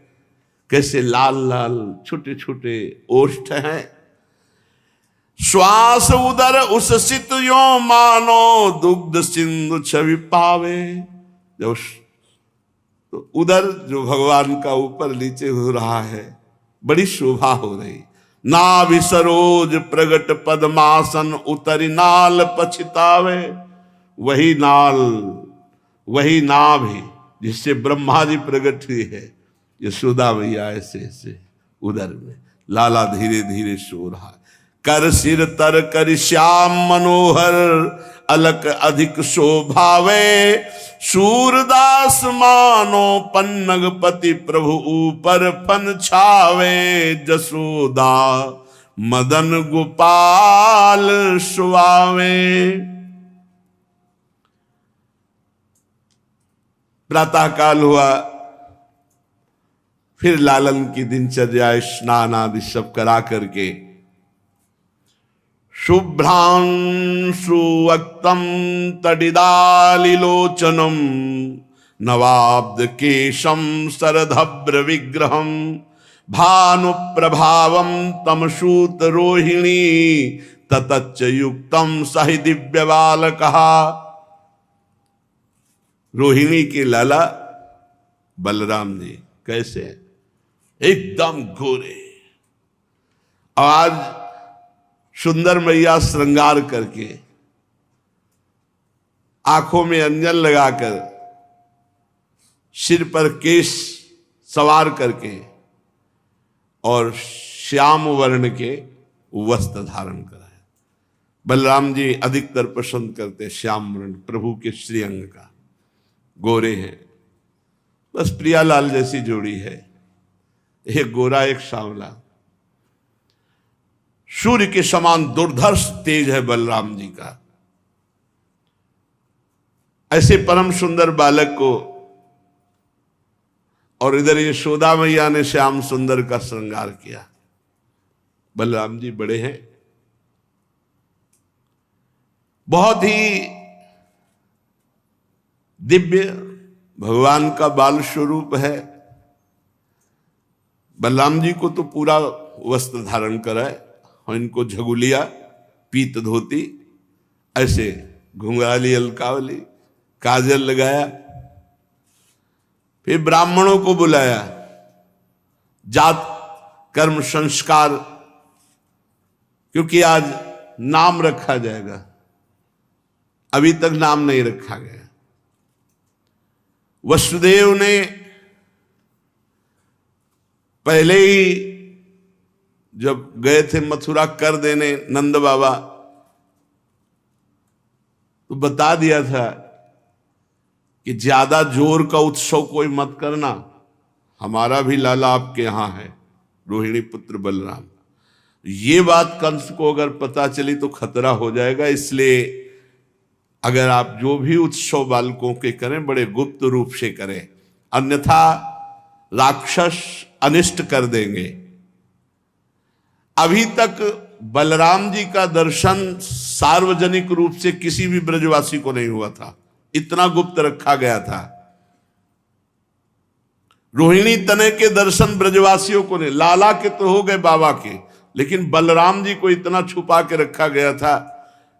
कैसे लाल लाल छोटे छोटे ओष्ठ हैं। श्वास उदर उससित यो मानो दुग्ध सिंधु छवि पावे। जब तो उदर जो भगवान का ऊपर नीचे हो रहा है, बड़ी शोभा हो रही। नाभि सरोज प्रगट पद्मासन उतरी नाल पछितावे। वही नाल वही नाभि जिससे ब्रह्मा जी प्रकट हुए है, यशोदा मैया ऐसे ऐसे उदर में लाला धीरे धीरे सो रहा है। कर सिर तर कर श्याम मनोहर अलक अधिक शोभावे। सूरदास मानो पन्नगपति प्रभु ऊपर फन छावे। जसोदा मदन गोपाल सुआवे। प्रातः काल हुआ, फिर लालन की दिनचर्या स्नान आदि सब करा करके शुभ्रांशु वक्तम तडिदालिलोचनम नवाब्द केशम सरधभ्र विग्रहम भानु प्रभावम तमसूत रोहिणी ततच्च युक्तम सहि दिव्य बालकहा। रोहिणी के लाला बलराम जी कैसे एकदम गोरे। आज सुंदर मैया श्रृंगार करके आंखों में अंजन लगाकर सिर पर केश सवार करके और श्याम वर्ण के वस्त्र धारण कराए। बलराम जी अधिकतर पसंद करते श्याम वर्ण प्रभु के श्रीअंग का, गोरे हैं। बस प्रियालाल जैसी जोड़ी है, एक गोरा एक सांवला। सूर्य के समान दुर्धर्ष तेज है बलराम जी का। ऐसे परम सुंदर बालक को, और इधर यशोदा मैया ने श्याम सुंदर का श्रृंगार किया। बलराम जी बड़े हैं, बहुत ही दिव्य भगवान का बाल स्वरूप है। बलराम जी को तो पूरा वस्त्र धारण कराए और इनको झगुलिया पीत धोती, ऐसे घुंघराली अलकावली काजल लगाया। फिर ब्राह्मणों को बुलाया, जात कर्म संस्कार, क्योंकि आज नाम रखा जाएगा, अभी तक नाम नहीं रखा गया। वसुदेव ने पहले ही जब गए थे मथुरा कर देने नंद बाबा, तो बता दिया था कि ज्यादा जोर का उत्सव कोई मत करना, हमारा भी लाला आपके यहां है, रोहिणी पुत्र बलराम। ये बात कंस को अगर पता चली तो खतरा हो जाएगा। इसलिए अगर आप जो भी उत्सव बालकों के करें बड़े गुप्त रूप से करें, अन्यथा राक्षस अनिष्ट कर देंगे। अभी तक बलराम जी का दर्शन सार्वजनिक रूप से किसी भी ब्रजवासी को नहीं हुआ था, इतना गुप्त रखा गया था। रोहिणी तनय के दर्शन ब्रजवासियों को नहीं, लाला के तो हो गए बाबा के, लेकिन बलराम जी को इतना छुपा के रखा गया था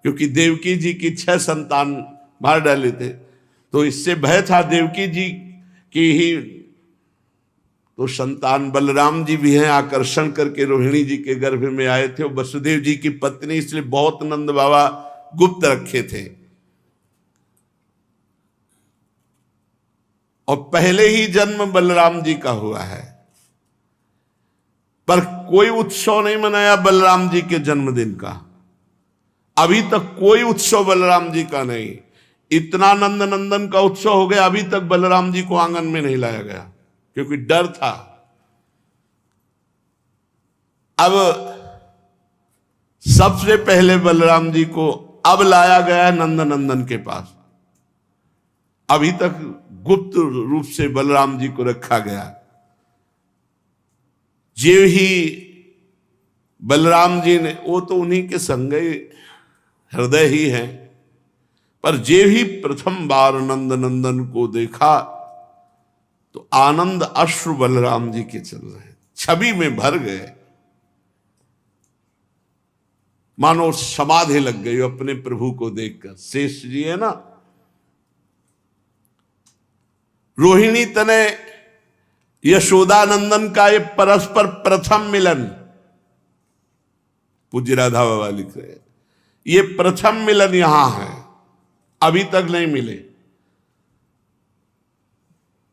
क्योंकि देवकी जी की 6 संतान मार डाले थे, तो इससे भय था देवकी जी की ही तो संतान बलराम जी भी हैं, आकर्षण करके रोहिणी जी के गर्भ में आए थे। और वसुदेव जी की पत्नी, इसलिए बहुत नंद बाबा गुप्त रखे थे। और पहले ही जन्म बलराम जी का हुआ है, पर कोई उत्सव नहीं मनाया बलराम जी के जन्मदिन का। अभी तक कोई उत्सव बलराम जी का नहीं। इतना नंद नंदन का उत्सव हो गया, अभी तक बलराम जी को आंगन में नहीं लाया गया, क्योंकि डर था। अब सबसे पहले बलराम जी को अब लाया गया नंद नंदन के पास। अभी तक गुप्त रूप से बलराम जी को रखा गया। जो ही बलराम जी ने, वो तो उन्हीं के संग हृदय ही है, पर जे ही प्रथम बार नंद नंदन को देखा तो आनंद अश्रु बलराम जी के चल रहे, छवि में भर गए, मानो समाधि लग गई अपने प्रभु को देखकर। शेष जी है ना, रोहिणी तने यशोदानंदन का ये परस्पर प्रथम मिलन, पूज्य राधा बाबा लिख रहे हैं, ये प्रथम मिलन यहां है, अभी तक नहीं मिले।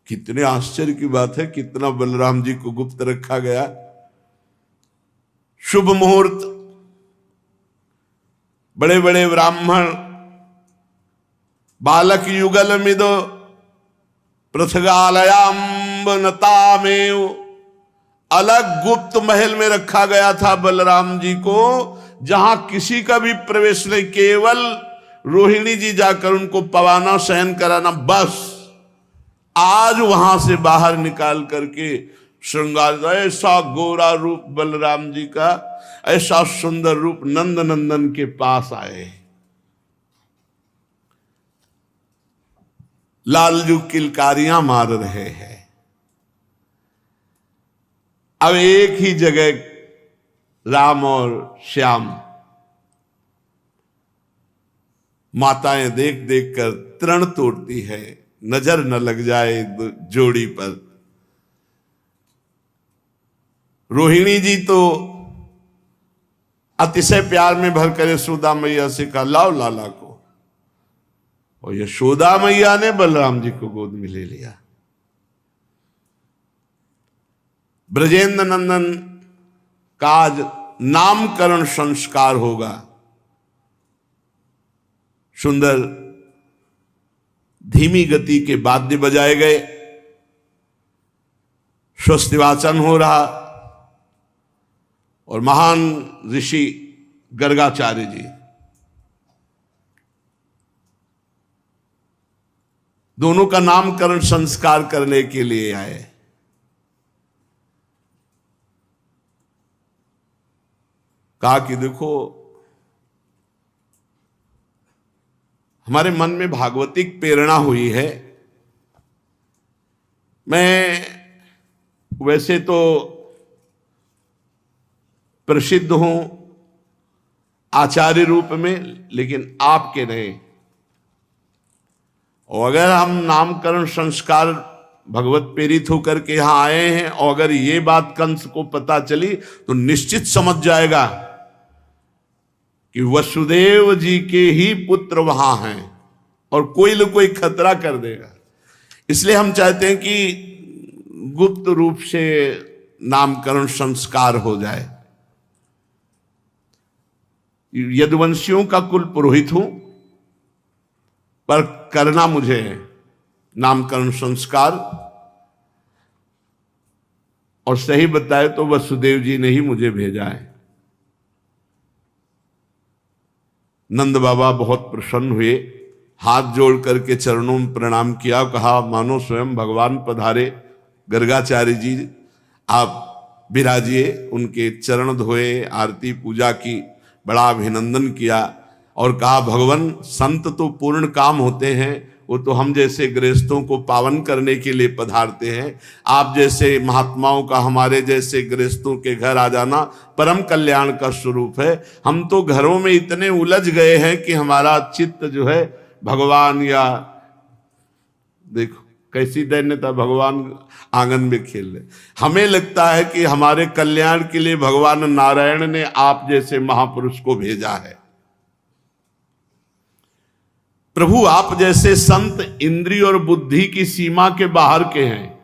कितने आश्चर्य की बात है, कितना बलराम जी को गुप्त रखा गया। शुभ मुहूर्त, बड़े बड़े ब्राह्मण, बालक युगल मिदो पृथगालयाम्ब नतामेव, अलग गुप्त महल में रखा गया था बलराम जी को, जहां किसी का भी प्रवेश नहीं, केवल रोहिणी जी जाकर उनको पवाना शयन कराना बस। आज वहां से बाहर निकाल करके श्रृंगार, ऐसा गोरा रूप बलराम जी का, ऐसा सुंदर रूप नंद नंदन के पास आए। लालजू किलकारियां मार रहे हैं। अब एक ही जगह राम और श्याम, माताएं देख देख कर तृण तोड़ती है, नजर न लग जाए जोड़ी पर। रोहिणी जी तो अतिशय प्यार में भरकर यशोदा मैया से कहा लाओ लाला को, और यशोदा मैया ने बलराम जी को गोद में ले लिया। ब्रजेंद्र नंदन का आज नामकरण संस्कार होगा। सुंदर धीमी गति के वाद्य बजाए गए, स्वस्ति वाचन हो रहा, और महान ऋषि गर्गाचार्य जी दोनों का नामकरण संस्कार करने के लिए आए। कहा कि देखो, हमारे मन में भागवतिक प्रेरणा हुई है। मैं वैसे तो प्रसिद्ध हूं आचार्य रूप में, लेकिन आपके नहीं। और अगर हम नामकरण संस्कार भगवत प्रेरित होकर के यहां आए हैं, और अगर ये बात कंस को पता चली तो निश्चित समझ जाएगा कि वसुदेव जी के ही पुत्र वहां हैं, और कोई न कोई खतरा कर देगा। इसलिए हम चाहते हैं कि गुप्त रूप से नामकरण संस्कार हो जाए। यदुवंशियों का कुल पुरोहित हूं, पर करना मुझे नामकरण संस्कार, और सही बताए तो वसुदेव जी ने ही मुझे भेजा है। नंद बाबा बहुत प्रसन्न हुए, हाथ जोड़ करके चरणों में प्रणाम किया, कहा मानो स्वयं भगवान पधारे। गर्गाचार्य जी आप विराजिए, उनके चरण धोए, आरती पूजा की, बड़ा अभिनंदन किया, और कहा भगवान संत तो पूर्ण काम होते हैं, वो तो हम जैसे गृहस्थों को पावन करने के लिए पधारते हैं। आप जैसे महात्माओं का हमारे जैसे गृहस्थों के घर आ जाना परम कल्याण का स्वरूप है। हम तो घरों में इतने उलझ गए हैं कि हमारा चित्त जो है भगवान, या देखो कैसी दैन्यता, भगवान आंगन में खेल रहे। हमें लगता है कि हमारे कल्याण के लिए भगवान नारायण ने आप जैसे महापुरुष को भेजा है। प्रभु आप जैसे संत इंद्रिय और बुद्धि की सीमा के बाहर के हैं,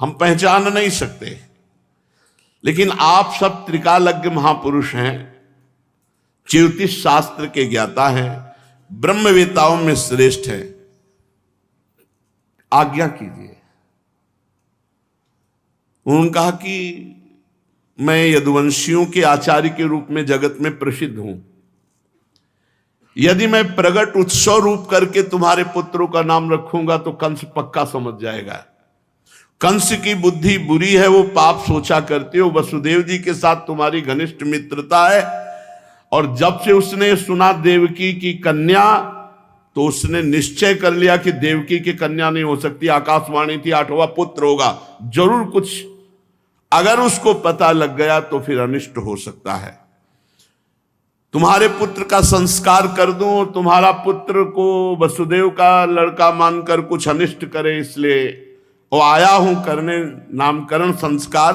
हम पहचान नहीं सकते, लेकिन आप सब त्रिकालज्ञ महापुरुष हैं, ज्योतिष शास्त्र के ज्ञाता हैं, ब्रह्मवेताओं में श्रेष्ठ है, आज्ञा कीजिए। उन्होंने कहा कि मैं यदुवंशियों के आचार्य के रूप में जगत में प्रसिद्ध हूं, यदि मैं प्रगट उत्सव रूप करके तुम्हारे पुत्रों का नाम रखूंगा तो कंस पक्का समझ जाएगा। कंस की बुद्धि बुरी है, वो पाप सोचा करते हो। वसुदेव जी के साथ तुम्हारी घनिष्ठ मित्रता है, और जब से उसने सुना देवकी की कन्या, तो उसने निश्चय कर लिया कि देवकी की कन्या नहीं हो सकती, आकाशवाणी थी 8वां पुत्र होगा जरूर। कुछ अगर उसको पता लग गया तो फिर अनिष्ट हो सकता है। तुम्हारे पुत्र का संस्कार कर दूं और तुम्हारा पुत्र को वसुदेव का लड़का मानकर कुछ अनिष्ट करे, इसलिए वो आया हूं करने नामकरण संस्कार,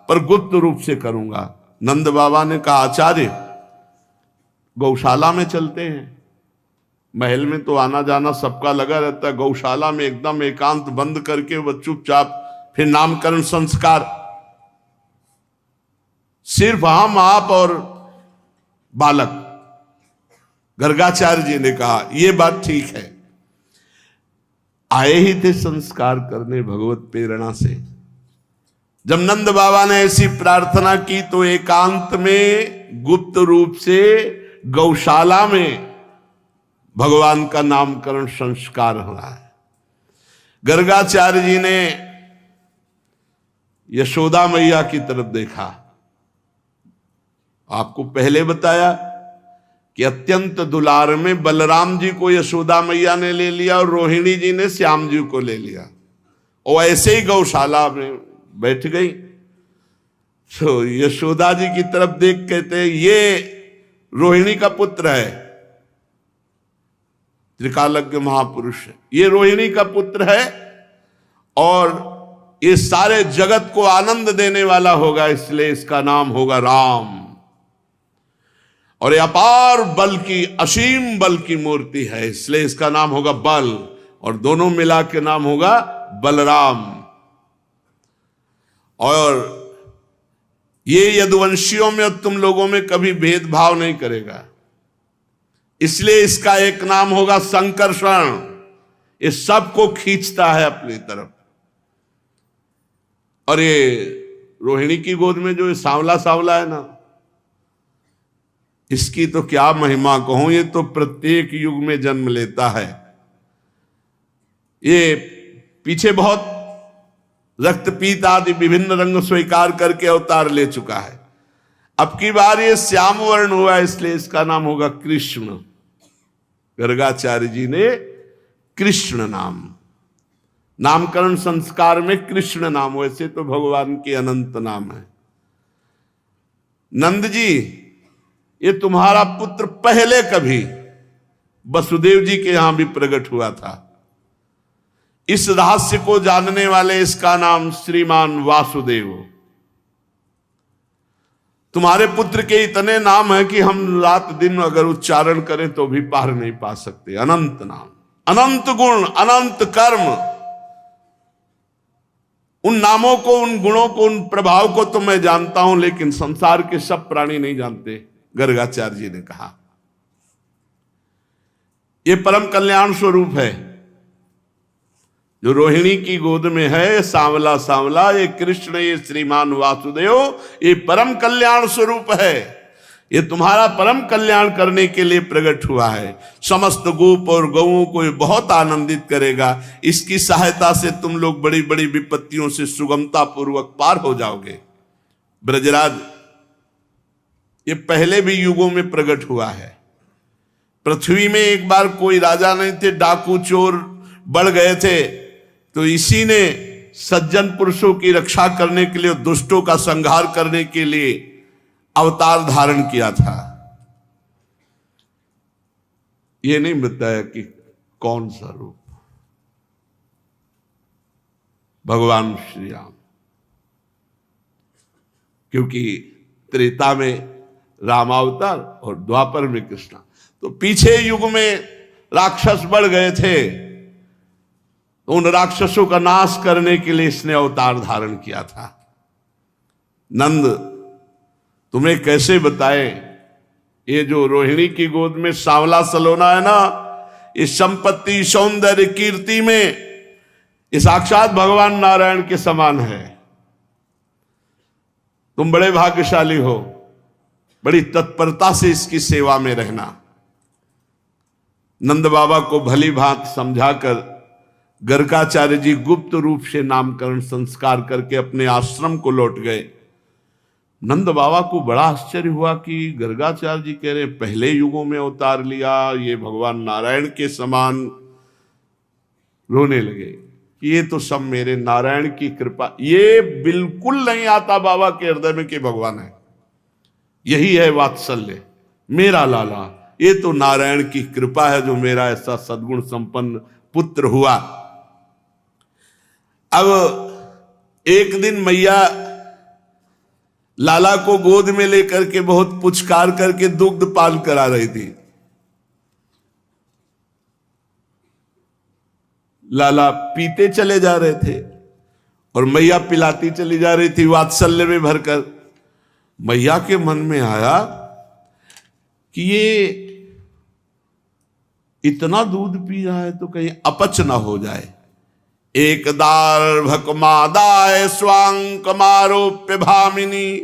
पर गुप्त रूप से करूंगा। नंद बाबा ने कहा आचार्य गौशाला में चलते हैं, महल में तो आना जाना सबका लगा रहता है, गौशाला में एकदम एकांत बंद करके वो चुपचाप फिर नामकरण संस्कार, सिर्फ हम आप और बालक। गर्गाचार्य जी ने कहा यह बात ठीक है। आए ही थे संस्कार करने भगवत प्रेरणा से। जब नंद बाबा ने ऐसी प्रार्थना की तो एकांत में गुप्त रूप से गौशाला में भगवान का नामकरण संस्कार हो रहा है। गर्गाचार्य जी ने यशोदा मैया की तरफ देखा। आपको पहले बताया कि अत्यंत दुलार में बलराम जी को यशोदा मैया ने ले लिया और रोहिणी जी ने श्याम जी को ले लिया, और ऐसे ही गौशाला में बैठ गई। तो यशोदा जी की तरफ देख कहते ये रोहिणी का पुत्र है, त्रिकालज्ञ महापुरुष है, ये रोहिणी का पुत्र है और ये सारे जगत को आनंद देने वाला होगा, इसलिए इसका नाम होगा राम। और ये अपार बल की, असीम बल की मूर्ति है, इसलिए इसका नाम होगा बल, और दोनों मिला के नाम होगा बलराम। और ये यदुवंशियों में और तुम लोगों में कभी भेदभाव नहीं करेगा, इसलिए इसका एक नाम होगा संकर्षण। ये सबको खींचता है अपनी तरफ। और ये रोहिणी की गोद में जो सांवला सांवला है ना, इसकी तो क्या महिमा कहूं, ये तो प्रत्येक युग में जन्म लेता है। ये पीछे बहुत रक्तपीत आदि विभिन्न रंग स्वीकार करके अवतार ले चुका है। अब की बार ये श्याम वर्ण हुआ, इसलिए इसका नाम होगा कृष्ण। गर्गाचार्य जी ने कृष्ण नाम, नामकरण संस्कार में कृष्ण नाम, वैसे तो भगवान के अनंत नाम है। नंद जी ये तुम्हारा पुत्र पहले कभी वसुदेव जी के यहां भी प्रकट हुआ था। इस रहस्य को जानने वाले इसका नाम श्रीमान वासुदेव। तुम्हारे पुत्र के इतने नाम है कि हम रात दिन अगर उच्चारण करें तो भी पार नहीं पा सकते। अनंत नाम, अनंत गुण, अनंत कर्म। उन नामों को, उन गुणों को, उन प्रभाव को तो मैं जानता हूं, लेकिन संसार के सब प्राणी नहीं जानते। गर्गाचार्य जी ने कहा यह परम कल्याण स्वरूप है जो रोहिणी की गोद में है, सांवला सांवला, ये कृष्ण, ये श्रीमान वासुदेव, ये परम कल्याण स्वरूप है। ये तुम्हारा परम कल्याण करने के लिए प्रकट हुआ है। समस्त गोप और गौओं को ये बहुत आनंदित करेगा। इसकी सहायता से तुम लोग बड़ी बड़ी विपत्तियों से सुगमता पूर्वक पार हो जाओगे। ब्रजराज ये पहले भी युगों में प्रकट हुआ है। पृथ्वी में एक बार कोई राजा नहीं थे, डाकू चोर बढ़ गए थे, तो इसी ने सज्जन पुरुषों की रक्षा करने के लिए, दुष्टों का संहार करने के लिए अवतार धारण किया था। ये नहीं बताया कि कौन सा रूप। भगवान श्री राम, क्योंकि त्रेता में रामावतार और द्वापर में कृष्ण, तो पीछे युग में राक्षस बढ़ गए थे, तो उन राक्षसों का नाश करने के लिए इसने अवतार धारण किया था। नंद तुम्हें कैसे बताए ये जो रोहिणी की गोद में सांवला सलोना है ना, इस संपत्ति सौंदर्य कीर्ति में ये साक्षात भगवान नारायण के समान है। तुम बड़े भाग्यशाली हो, बड़ी तत्परता से इसकी सेवा में रहना। नंद बाबा को भली भांत समझाकर गर्गाचार्य जी गुप्त रूप से नामकरण संस्कार करके अपने आश्रम को लौट गए। नंद बाबा को बड़ा आश्चर्य हुआ कि गर्गाचार्य जी कह रहे पहले युगों में अवतार लिया, ये भगवान नारायण के समान। रोने लगे कि ये तो सब मेरे नारायण की कृपा। ये बिल्कुल नहीं आता बाबा के हृदय में कि भगवान है। यही है वात्सल्य। मेरा लाला ये तो नारायण की कृपा है जो मेरा ऐसा सद्गुण संपन्न पुत्र हुआ। अब एक दिन मैया लाला को गोद में लेकर के बहुत पुचकार करके दुग्ध पान करा रही थी। लाला पीते चले जा रहे थे और मैया पिलाती चली जा रही थी वात्सल्य में भरकर। मैया के मन में आया कि ये इतना दूध पी रहा है तो कहीं अपच ना हो जाए। एक दार्भकमादाय स्वांकमारोप्य भामिनी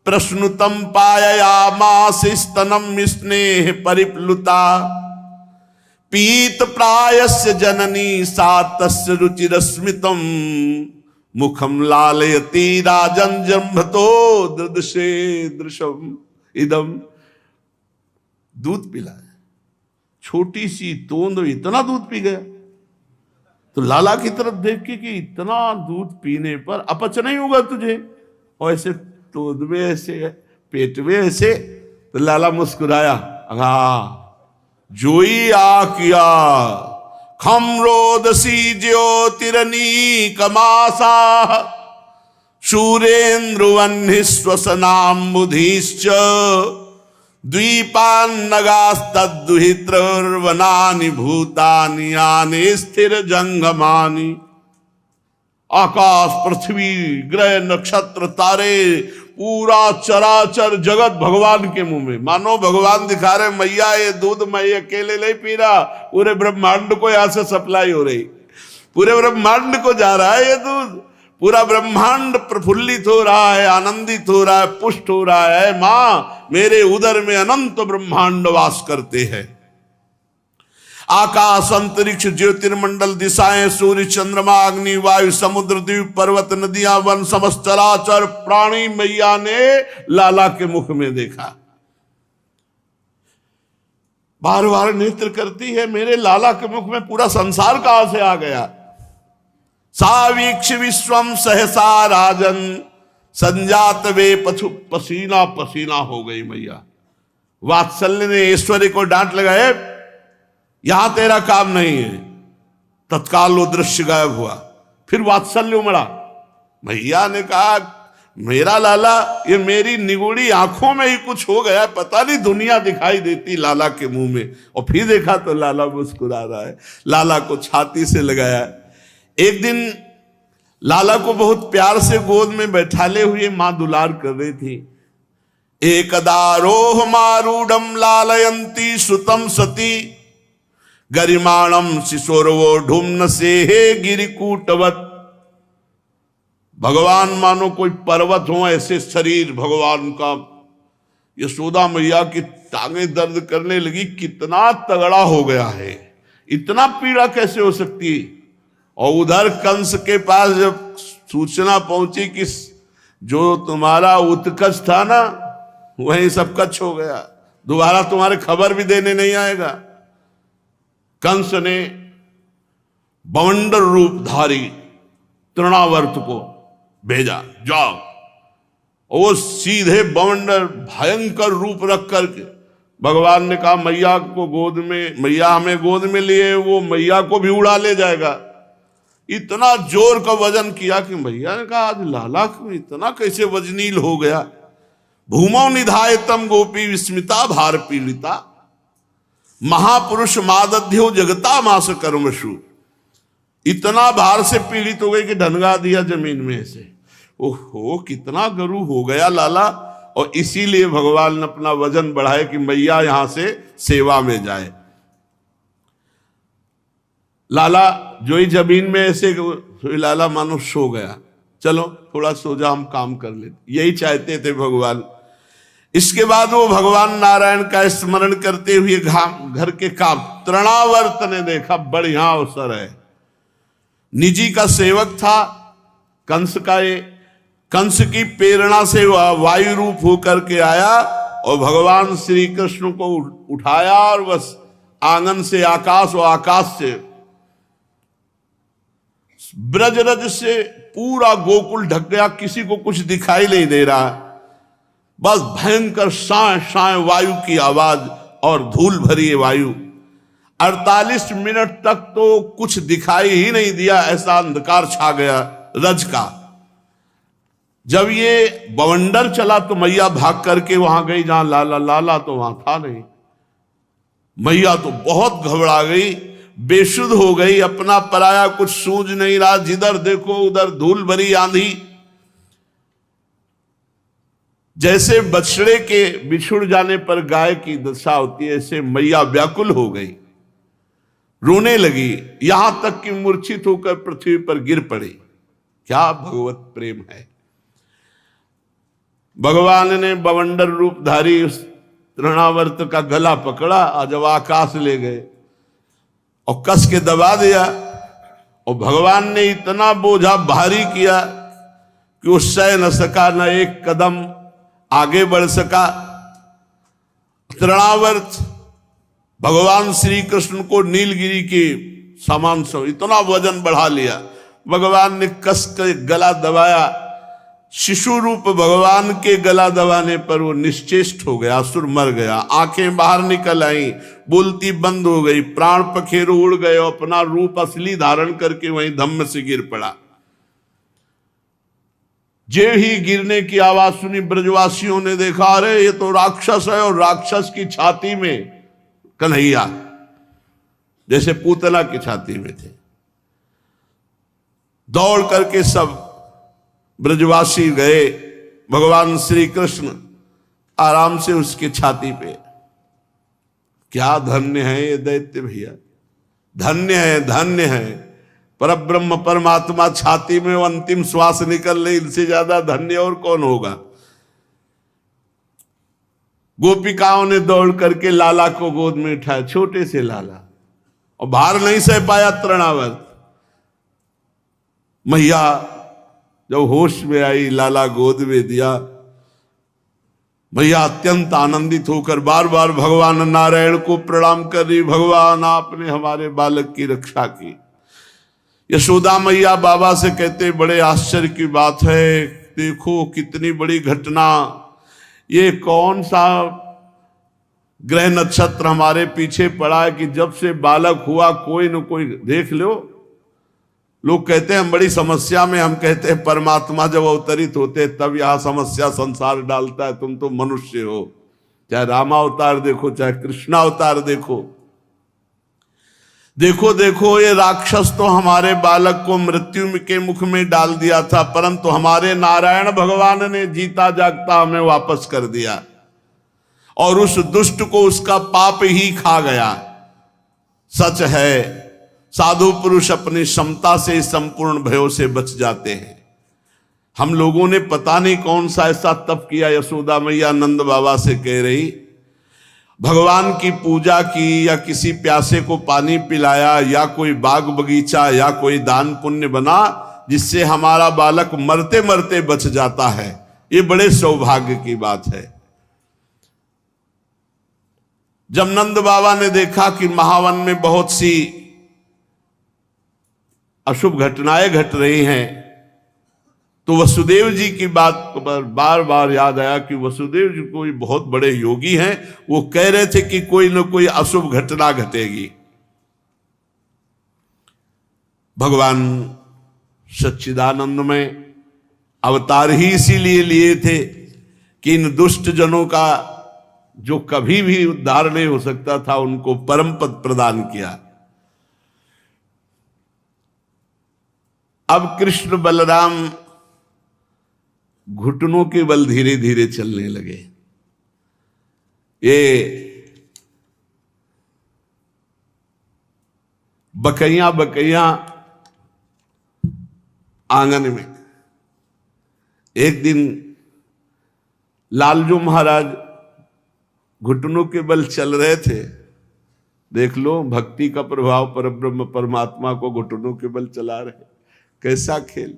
प्रश्नुतम पाययामास स्तनम स्नेह परिप्लुता पीत प्रायस्य जननी सातस्य रुचिरस्मितम मुखम लालयति राजन जम्भतो दृदशे दृशम इदम। दूध पिलाया, छोटी सी तोंद इतना दूध पी गया। तो लाला की तरफ देख के कि इतना दूध पीने पर अपच नहीं होगा तुझे, और ऐसे तोंद में ऐसे पेट में ऐसे। तो लाला मुस्कुराया, अगा जोई आ किया खम रोदसी ज्योतिरनी कमासा शूरेन्द्रुवन्हि श्वसनाम्बुधिश्च द्वीपान्नगास्तद्दुहित्रवनानि भूतानि यानि स्थिर जंगमानि। आकाश पृथ्वी ग्रह नक्षत्र तारे पूरा चराचर जगत भगवान के मुंह में। मानो भगवान दिखा रहे मैया ये दूध मैं अकेले नहीं पी रहा, पूरे ब्रह्मांड को यहां से सप्लाई हो रही, पूरे ब्रह्मांड को जा रहा है ये दूध। पूरा ब्रह्मांड प्रफुल्लित हो रहा है, आनंदित हो रहा है, पुष्ट हो रहा है। मां मेरे उदर में अनंत ब्रह्मांड वास करते हैं। आकाश अंतरिक्ष ज्योतिर्मंडल दिशाएं सूर्य चंद्रमा अग्नि वायु समुद्र द्वीप पर्वत नदियां वन समस्त चराचर प्राणी मैया ने लाला के मुख में देखा। बार बार नेत्र करती है, मेरे लाला के मुख में पूरा संसार कहां से आ गया। सावीक्ष विश्वम सहसा राजन संजात वे पशु पसीना पसीना हो गई मैया। वात्सल्य ने ऐश्वर्य को डांट लगाए, यहां तेरा काम नहीं है। तत्काल वो दृश्य गायब हुआ। फिर वात्सल्य उमड़ा। मैया ने कहा मेरा लाला, ये मेरी निगुड़ी आंखों में ही कुछ हो गया, पता नहीं दुनिया दिखाई देती लाला के मुंह में। और फिर देखा तो लाला मुस्कुरा रहा है। लाला को छाती से लगाया। एक दिन लाला को बहुत प्यार से गोद में बैठाले हुए मां दुलार कर रही थी। एकदारोह मारूढ़म लालयंती सुतम सती गरिमाणम शिशोरवो ढुम्न से हे गिरिकूटवत। भगवान मानो कोई पर्वत हो, ऐसे शरीर भगवान का। यशोदा मैया की टांगें दर्द करने लगी, कितना तगड़ा हो गया है, इतना पीड़ा कैसे हो सकती। और उधर कंस के पास जब सूचना पहुंची कि जो तुम्हारा उत्कच था ना वही सब कच्छ हो गया, दोबारा तुम्हारे खबर भी देने नहीं आएगा। कंस ने बवंडर रूपधारी तृणावर्त को भेजा, जाओ। वो सीधे बवंडर भयंकर रूप रख करके भगवान ने कहा मैया को गोद में, मैया हमें गोद में लिए, वो मैया को भी उड़ा ले जाएगा। इतना जोर का वजन किया कि मैया ने कहा आज लाला को इतना कैसे वजनील हो गया। भूमौ निधायतम गोपी विस्मिता भार पीड़िता महापुरुष मादध्यो जगता मास कर्मशु। इतना भार से पीड़ित हो गई कि ढनगा दिया जमीन में से। ओहो कितना गरु हो गया लाला। और इसीलिए भगवान ने अपना वजन बढ़ाए कि मैया यहां से सेवा में जाए। लाला जो ही जमीन में ऐसे, लाला मानो सो गया, चलो थोड़ा सो जा, हम काम कर लेते, यही चाहते थे भगवान। इसके बाद वो भगवान नारायण का स्मरण करते हुए घर के काम, तृणावर्त ने देखा बढ़िया अवसर है, निजी का सेवक था कंस का, ये कंस की प्रेरणा से वायु रूप होकर के आया और भगवान श्री कृष्ण को उठाया और बस आंगन से आकाश और आकाश से ब्रजरज से पूरा गोकुल ढक गया, किसी को कुछ दिखाई नहीं दे रहा, बस भयंकर साए साए वायु की आवाज और धूल भरी वायु। 48 मिनट तक तो कुछ दिखाई ही नहीं दिया, ऐसा अंधकार छा गया रज का। जब ये बवंडर चला तो मैया भाग करके वहां गई जहां लाला, लाला तो वहां था नहीं। मैया तो बहुत घबरा गई, बेसुध हो गई, अपना पराया कुछ सूझ नहीं रहा, जिधर देखो उधर धूल भरी आंधी। जैसे बछड़े के बिछुड़ जाने पर गाय की दशा होती है, ऐसे मैया व्याकुल हो गई, रोने लगी, यहां तक कि मूर्छित होकर पृथ्वी पर गिर पड़ी। क्या भगवत प्रेम है। भगवान ने बवंडर रूपधारी उस तृणावर्त का गला पकड़ा और जब आकाश ले गए और कस के दबा दिया, और भगवान ने इतना बोझा भारी किया कि वो सह न सका, न एक कदम आगे बढ़ सका। तृणावर्त भगवान श्री कृष्ण को नीलगिरी के समान सो इतना वजन बढ़ा लिया, भगवान ने कस के गला दबाया। शिशु रूप भगवान के गला दबाने पर वो निश्चेष्ट हो गया, असुर मर गया, आंखें बाहर निकल आई, बोलती बंद हो गई, प्राण पखेरु उड़ गए, अपना रूप असली धारण करके वहीं धम्म से गिर पड़ा। जे ही गिरने की आवाज सुनी, ब्रजवासियों ने देखा, अरे ये तो राक्षस है, और राक्षस की छाती में कन्हैया, जैसे पूतना की छाती में थे। दौड़ करके सब ब्रजवासी गए, भगवान श्री कृष्ण आराम से उसके छाती पे। क्या धन्य है ये दैत्य भैया, धन्य है, धन्य है। परब्रह्म परमात्मा छाती में अंतिम श्वास निकल रही, इनसे ज्यादा धन्य और कौन होगा। गोपिकाओं ने दौड़ करके लाला को गोद में उठाया, छोटे से लाला, और भार नहीं सह पाया तृणावर्त। मैया जब होश में आई, लाला गोद में दिया, मैया अत्यंत आनंदित होकर बार बार भगवान नारायण को प्रणाम कर रही, भगवान आपने हमारे बालक की रक्षा की। यशोदा मैया बाबा से कहते, बड़े आश्चर्य की बात है, देखो कितनी बड़ी घटना, ये कौन सा ग्रह नक्षत्र हमारे पीछे पड़ा है कि जब से बालक हुआ कोई न कोई देख लो। लोग कहते हैं हम बड़ी समस्या में, हम कहते हैं परमात्मा जब अवतरित होते तब यहां समस्या संसार डालता है, तुम तो मनुष्य हो। चाहे रामावतार देखो, चाहे कृष्णावतार देखो, देखो देखो ये राक्षस तो हमारे बालक को मृत्यु के मुख में डाल दिया था, परंतु हमारे नारायण भगवान ने जीता जागता हमें वापस कर दिया, और उस दुष्ट को उसका पाप ही खा गया। सच है, साधु पुरुष अपनी क्षमता से संपूर्ण भयों से बच जाते हैं। हम लोगों ने पता नहीं कौन सा ऐसा तप किया, यशोदा मैया नंद बाबा से कह रही, भगवान की पूजा की, या किसी प्यासे को पानी पिलाया, या कोई बाग बगीचा, या कोई दान पुण्य बना, जिससे हमारा बालक मरते मरते बच जाता है। ये बड़े सौभाग्य की बात है। जब नंद बाबा ने देखा कि महावन में बहुत सी अशुभ घटनाएं घट रही हैं, तो वसुदेव जी की बात पर बार बार याद आया कि वसुदेव जी कोई बहुत बड़े योगी हैं, वो कह रहे थे कि कोई न कोई अशुभ घटना घटेगी। भगवान सच्चिदानंद में अवतार ही इसीलिए लिए थे कि इन दुष्ट जनों का जो कभी भी उद्धार नहीं हो सकता था, उनको परम पद प्रदान किया। अब कृष्ण बलराम घुटनों के बल धीरे धीरे चलने लगे। ये बकैया बकैया आंगन में एक दिन लालजू महाराज घुटनों के बल चल रहे थे। देख लो भक्ति का प्रभाव, परब्रह्म परमात्मा को घुटनों के बल चला रहे, कैसा खेल।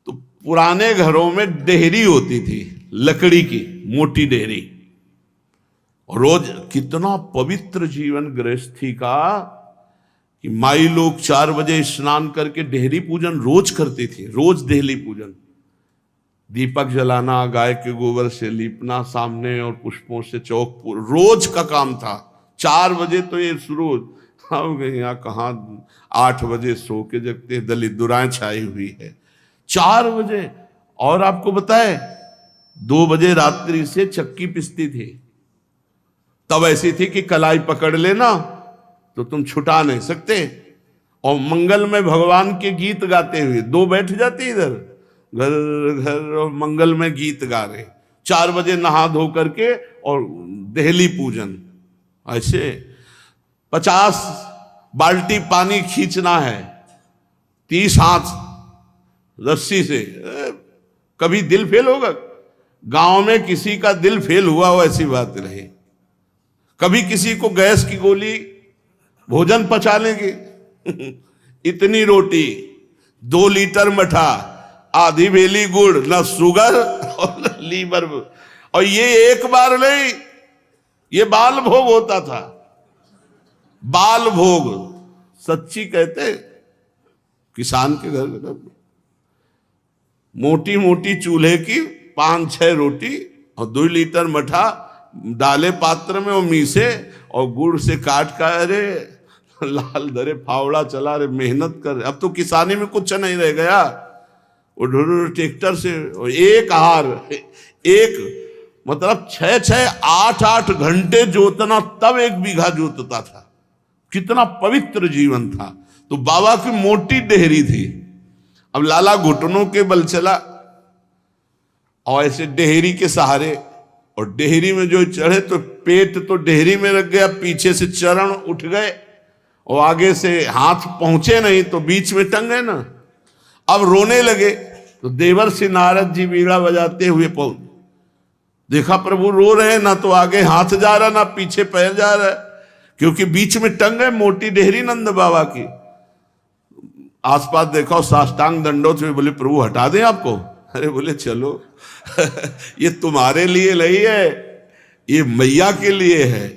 तो पुराने घरों में डेहरी होती थी, लकड़ी की मोटी डेहरी, और रोज कितना पवित्र जीवन गृहस्थी का कि माई लोग 4 बजे स्नान करके डेहरी पूजन रोज करती थी, रोज डेहरी पूजन, दीपक जलाना, गाय के गोबर से लीपना सामने और पुष्पों से चौक रोज का काम था। 4 बजे तो ये शुरू हो गए, यहाँ कहाँ 8 बजे सो के जगते, दलित दुराएं छाई हुई है 4 बजे। और आपको बताए 2 बजे रात्रि से चक्की पिसती थी, तब ऐसी थी कि कलाई पकड़ लेना तो तुम छुटा नहीं सकते। और मंगल में भगवान के गीत गाते हुए 2 बैठ जाती इधर घर घर और मंगल में गीत गा रहे, 4 बजे नहा धो करके और देहली पूजन। ऐसे 50 बाल्टी पानी खींचना है, 30 हाथ रस्सी से, कभी दिल फेल होगा? गांव में किसी का दिल फेल हुआ हो ऐसी बात रही? कभी किसी को गैस की गोली, भोजन पचा लेंगे इतनी रोटी, 2 लीटर मठा, आधी बेली गुड़, न शुगर और लीवर। और ये एक बार नहीं, ये बाल भोग होता था, बाल भोग सच्ची कहते किसान के घर, मोटी मोटी चूल्हे की 5-6 रोटी और 2 लीटर मठा डाले पात्र में और मीसे और गुड़ से काट का, अरे लाल दरे फावड़ा चला रे, मेहनत कर। अब तो किसानी में कुछ नहीं रह गया, वो ट्रैक्टर से एक हार, एक मतलब 6-6, 8-8 घंटे जोतना, तब 1 बीघा जोतता था। कितना पवित्र जीवन था। तो बाबा की मोटी डेहरी थी। अब लाला घुटनों के बल चला और ऐसे डेहरी के सहारे, और डेहरी में जो चढ़े तो पेट तो डेहरी में रख गया, पीछे से चरण उठ गए और आगे से हाथ पहुंचे नहीं तो बीच में टंग गए ना। अब रोने लगे तो देवर्षि नारद जी बीड़ा बजाते हुए पहुंच, देखा प्रभु रो रहे हैं, ना तो आगे हाथ जा रहा ना पीछे पैर जा रहा है, क्योंकि बीच में टंग गए मोटी डेहरी नंद बाबा की। आसपास देखा, साष्टांग दंडोत में बोले प्रभु हटा दें आपको? अरे बोले चलो ये तुम्हारे लिए नहीं है, ये मैया के लिए है,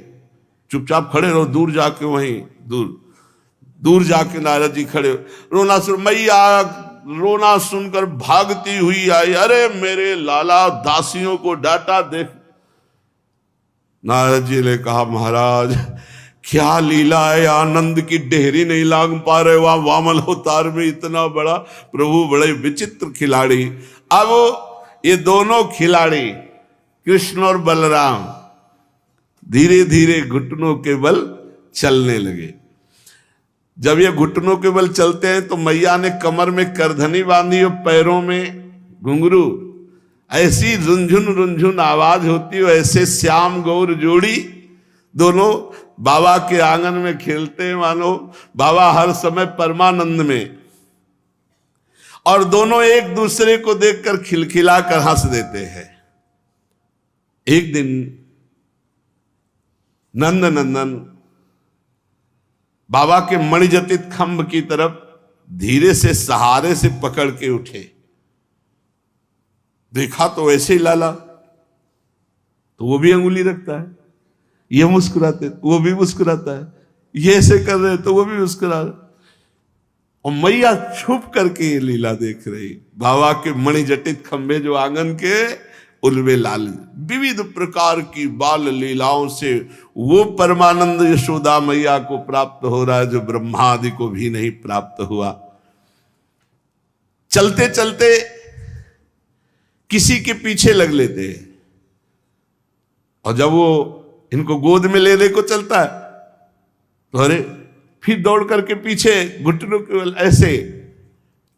चुपचाप खड़े रहो। दूर जाके वहीं दूर जाके नारद जी खड़े, रोना सुन, मैया रोना सुनकर भागती हुई आई, अरे मेरे लाला दासियों को डांटा देख। नारद जी ने कहा महाराज क्या लीला है, आनंद की डेहरी नहीं लाग पा रहे, वहां वामन अवतार में इतना बड़ा प्रभु, बड़े विचित्र खिलाड़ी। अब ये दोनों खिलाड़ी कृष्ण और बलराम धीरे धीरे घुटनों के बल चलने लगे। जब ये घुटनों के बल चलते हैं तो मैया ने कमर में करधनी बांधी और पैरों में घुंघरू, ऐसी रुंझुन रुंझुन आवाज होती है, ऐसे श्याम गौर जोड़ी दोनों बाबा के आंगन में खेलते हैं, मानो बाबा हर समय परमानंद में, और दोनों एक दूसरे को देखकर खिलखिला कर हंस देते हैं। एक दिन नंद नंदन बाबा के मणिजटित खंभ की तरफ धीरे से सहारे से पकड़ के उठे। देखा तो वैसे ही लाला, तो वो भी अंगुली रखता है, ये मुस्कुराते वो भी मुस्कुराता है, ये ऐसे कर रहे तो वो भी मुस्कुरा रहे, और मैया छुप करके ये लीला देख रही। बाबा के मणिजटित खंभे जो आंगन के, उनमें लाल विविध प्रकार की बाल लीलाओं से वो परमानंद यशोदा मैया को प्राप्त हो रहा है जो ब्रह्मादि को भी नहीं प्राप्त हुआ। चलते चलते किसी के पीछे लग लेते हैं, और जब वो इनको गोद में लेने को चलता है तो अरे फिर दौड़ करके पीछे घुटनों के ऐसे,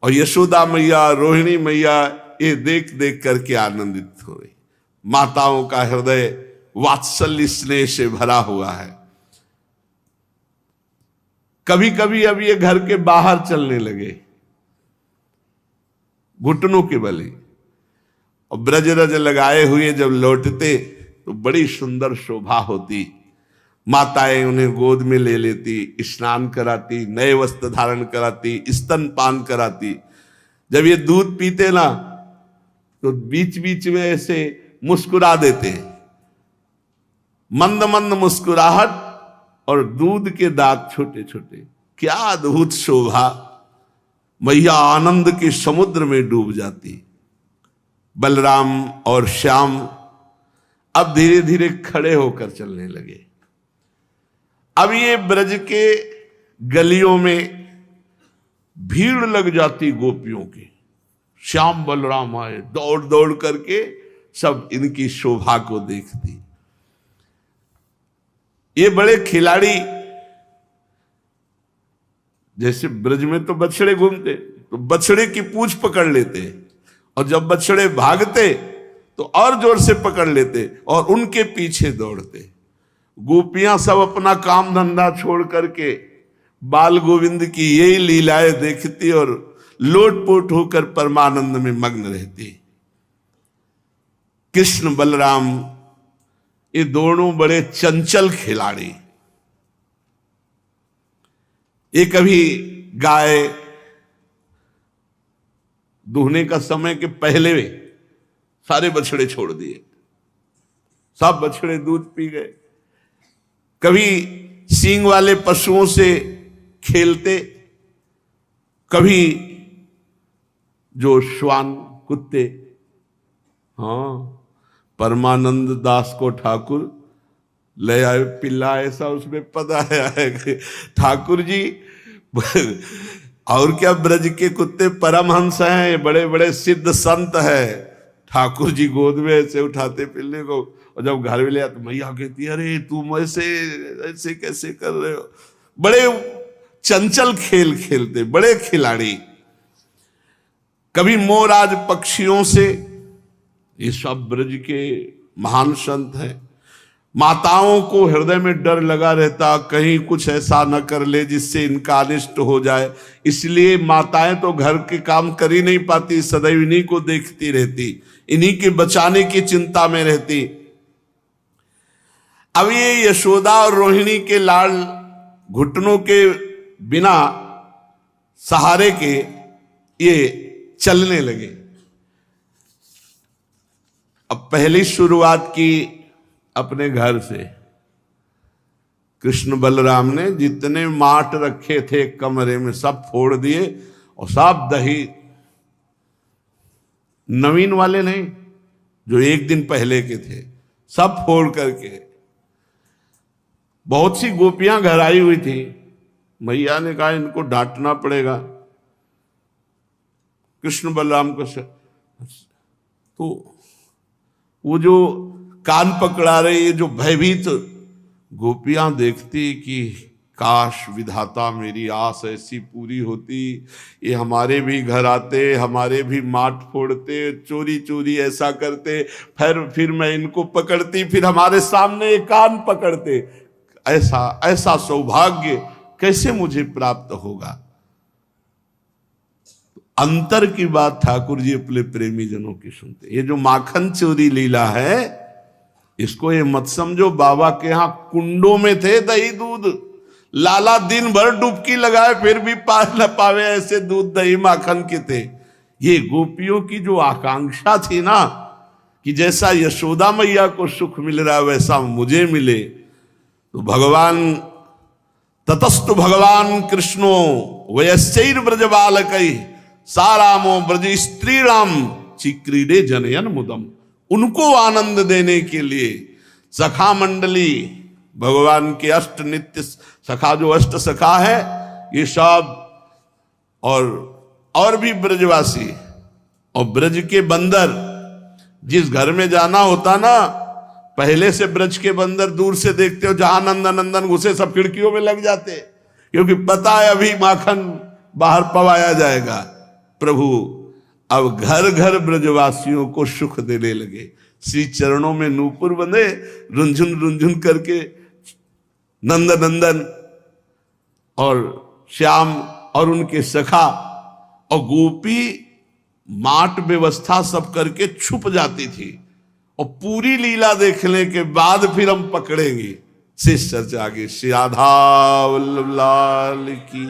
और यशोदा मैया रोहिणी मैया ये देख देख करके आनंदित हो रही। माताओं का हृदय वात्सल्य स्नेह से भरा हुआ है। कभी कभी अब ये घर के बाहर चलने लगे घुटनों के बल, और ब्रज रज लगाए हुए जब लौटते तो बड़ी सुंदर शोभा होती। माताएं उन्हें गोद में ले लेती, स्नान कराती, नए वस्त्र धारण कराती, स्तनपान कराती। जब ये दूध पीते ना तो बीच बीच में ऐसे मुस्कुरा देते, मंद मंद मुस्कुराहट, और दूध के दांत छोटे छोटे। क्या अद्भुत शोभा! मैया आनंद के समुद्र में डूब जाती। बलराम और श्याम अब धीरे धीरे खड़े होकर चलने लगे। अब ये ब्रज के गलियों में भीड़ लग जाती गोपियों की। श्याम बलराम आए, दौड़ दौड़ करके सब इनकी शोभा को देखती। ये बड़े खिलाड़ी, जैसे ब्रज में तो बछड़े घूमते तो बछड़े की पूंछ पकड़ लेते, और जब बछड़े भागते तो और जोर से पकड़ लेते और उनके पीछे दौड़ते। गोपियां सब अपना काम धंधा छोड़ करके बाल गोविंद की यही लीलाएं देखती और लोटपोट होकर परमानंद में मग्न रहती। कृष्ण बलराम ये दोनों बड़े चंचल खिलाड़ी। ये कभी गाय दूहने का समय के पहले सारे बछड़े छोड़ दिए, सब बछड़े दूध पी गए। कभी सींग वाले पशुओं से खेलते, कभी जो श्वान कुत्ते। हाँ, परमानंद दास को ठाकुर ले आए पिल्ला, ऐसा उसमें पता है ठाकुर जी। और क्या ब्रज के कुत्ते परमहंस हैं, बड़े बड़े सिद्ध संत हैं। ठाकुर जी गोद में ऐसे उठाते पिल्ले को, और जब घर में ले आते मैया कहती अरे तुम ऐसे ऐसे कैसे कर रहे हो। बड़े चंचल खेल खेलते, बड़े खिलाड़ी। कभी मोराज पक्षियों से, ये सब ब्रज के महान संत हैं। माताओं को हृदय में डर लगा रहता, कहीं कुछ ऐसा न कर ले जिससे इनका अनिष्ट हो जाए, इसलिए माताएं तो घर के काम कर ही नहीं पाती, सदैव इन्हीं को देखती रहती, इन्हीं के बचाने की चिंता में रहती। अब ये यशोदा और रोहिणी के लाल घुटनों के बिना सहारे के ये चलने लगे। अब पहली शुरुआत की अपने घर से। कृष्ण बलराम ने जितने माट रखे थे कमरे में सब फोड़ दिए, और सब दही, नवीन वाले नहीं, जो एक दिन पहले के थे, सब फोड़ करके। बहुत सी गोपियां घर आई हुई थी। मैया ने कहा इनको डांटना पड़ेगा। कृष्ण बलराम को तो वो जो कान पकड़ा रहे, ये जो भयभीत गोपियां देखती कि काश विधाता मेरी आस ऐसी पूरी होती, ये हमारे भी घर आते, हमारे भी माट फोड़ते, चोरी चोरी ऐसा करते, फिर मैं इनको पकड़ती, फिर हमारे सामने कान पकड़ते। ऐसा ऐसा सौभाग्य कैसे मुझे प्राप्त होगा। अंतर की बात ठाकुर जी अपने प्रेमी जनों की सुनते। ये जो माखन चोरी लीला है, इसको ये मत समझो बाबा के यहां कुंडों में थे दही दूध, लाला दिन भर डुबकी लगाए फिर भी पा न पावे ऐसे दूध दही माखन के थे। ये गोपियों की जो आकांक्षा थी ना कि जैसा यशोदा मैया को सुख मिल रहा है वैसा मुझे मिले, तो भगवान ततस्तु भगवान कृष्णो वयस्चैर ब्रज बालकई सारामो ब्रज स्त्रीराम चिक्रीडे जनयन मुदम। उनको आनंद देने के लिए सखा मंडली, भगवान के अष्ट नित्य सखा, जो अष्ट सखा है ये सब, और भी ब्रजवासी और ब्रज के बंदर। जिस घर में जाना होता ना, पहले से ब्रज के बंदर दूर से देखते हो, जहां नंदन नंदन घुसे सब खिड़कियों में लग जाते, क्योंकि पता है अभी माखन बाहर पवाया जाएगा। प्रभु अब घर घर ब्रजवासियों को सुख देने लगे। श्री चरणों में नूपुर बंधे, रुंझुन रुंझुन करके नंद नंदन और श्याम और उनके सखा और गोपी माट व्यवस्था सब करके छुप जाती थी, और पूरी लीला देखने के बाद फिर हम पकड़ेंगे। शेष चर्चा आगे। श्री राधा वल्लभ लाल की।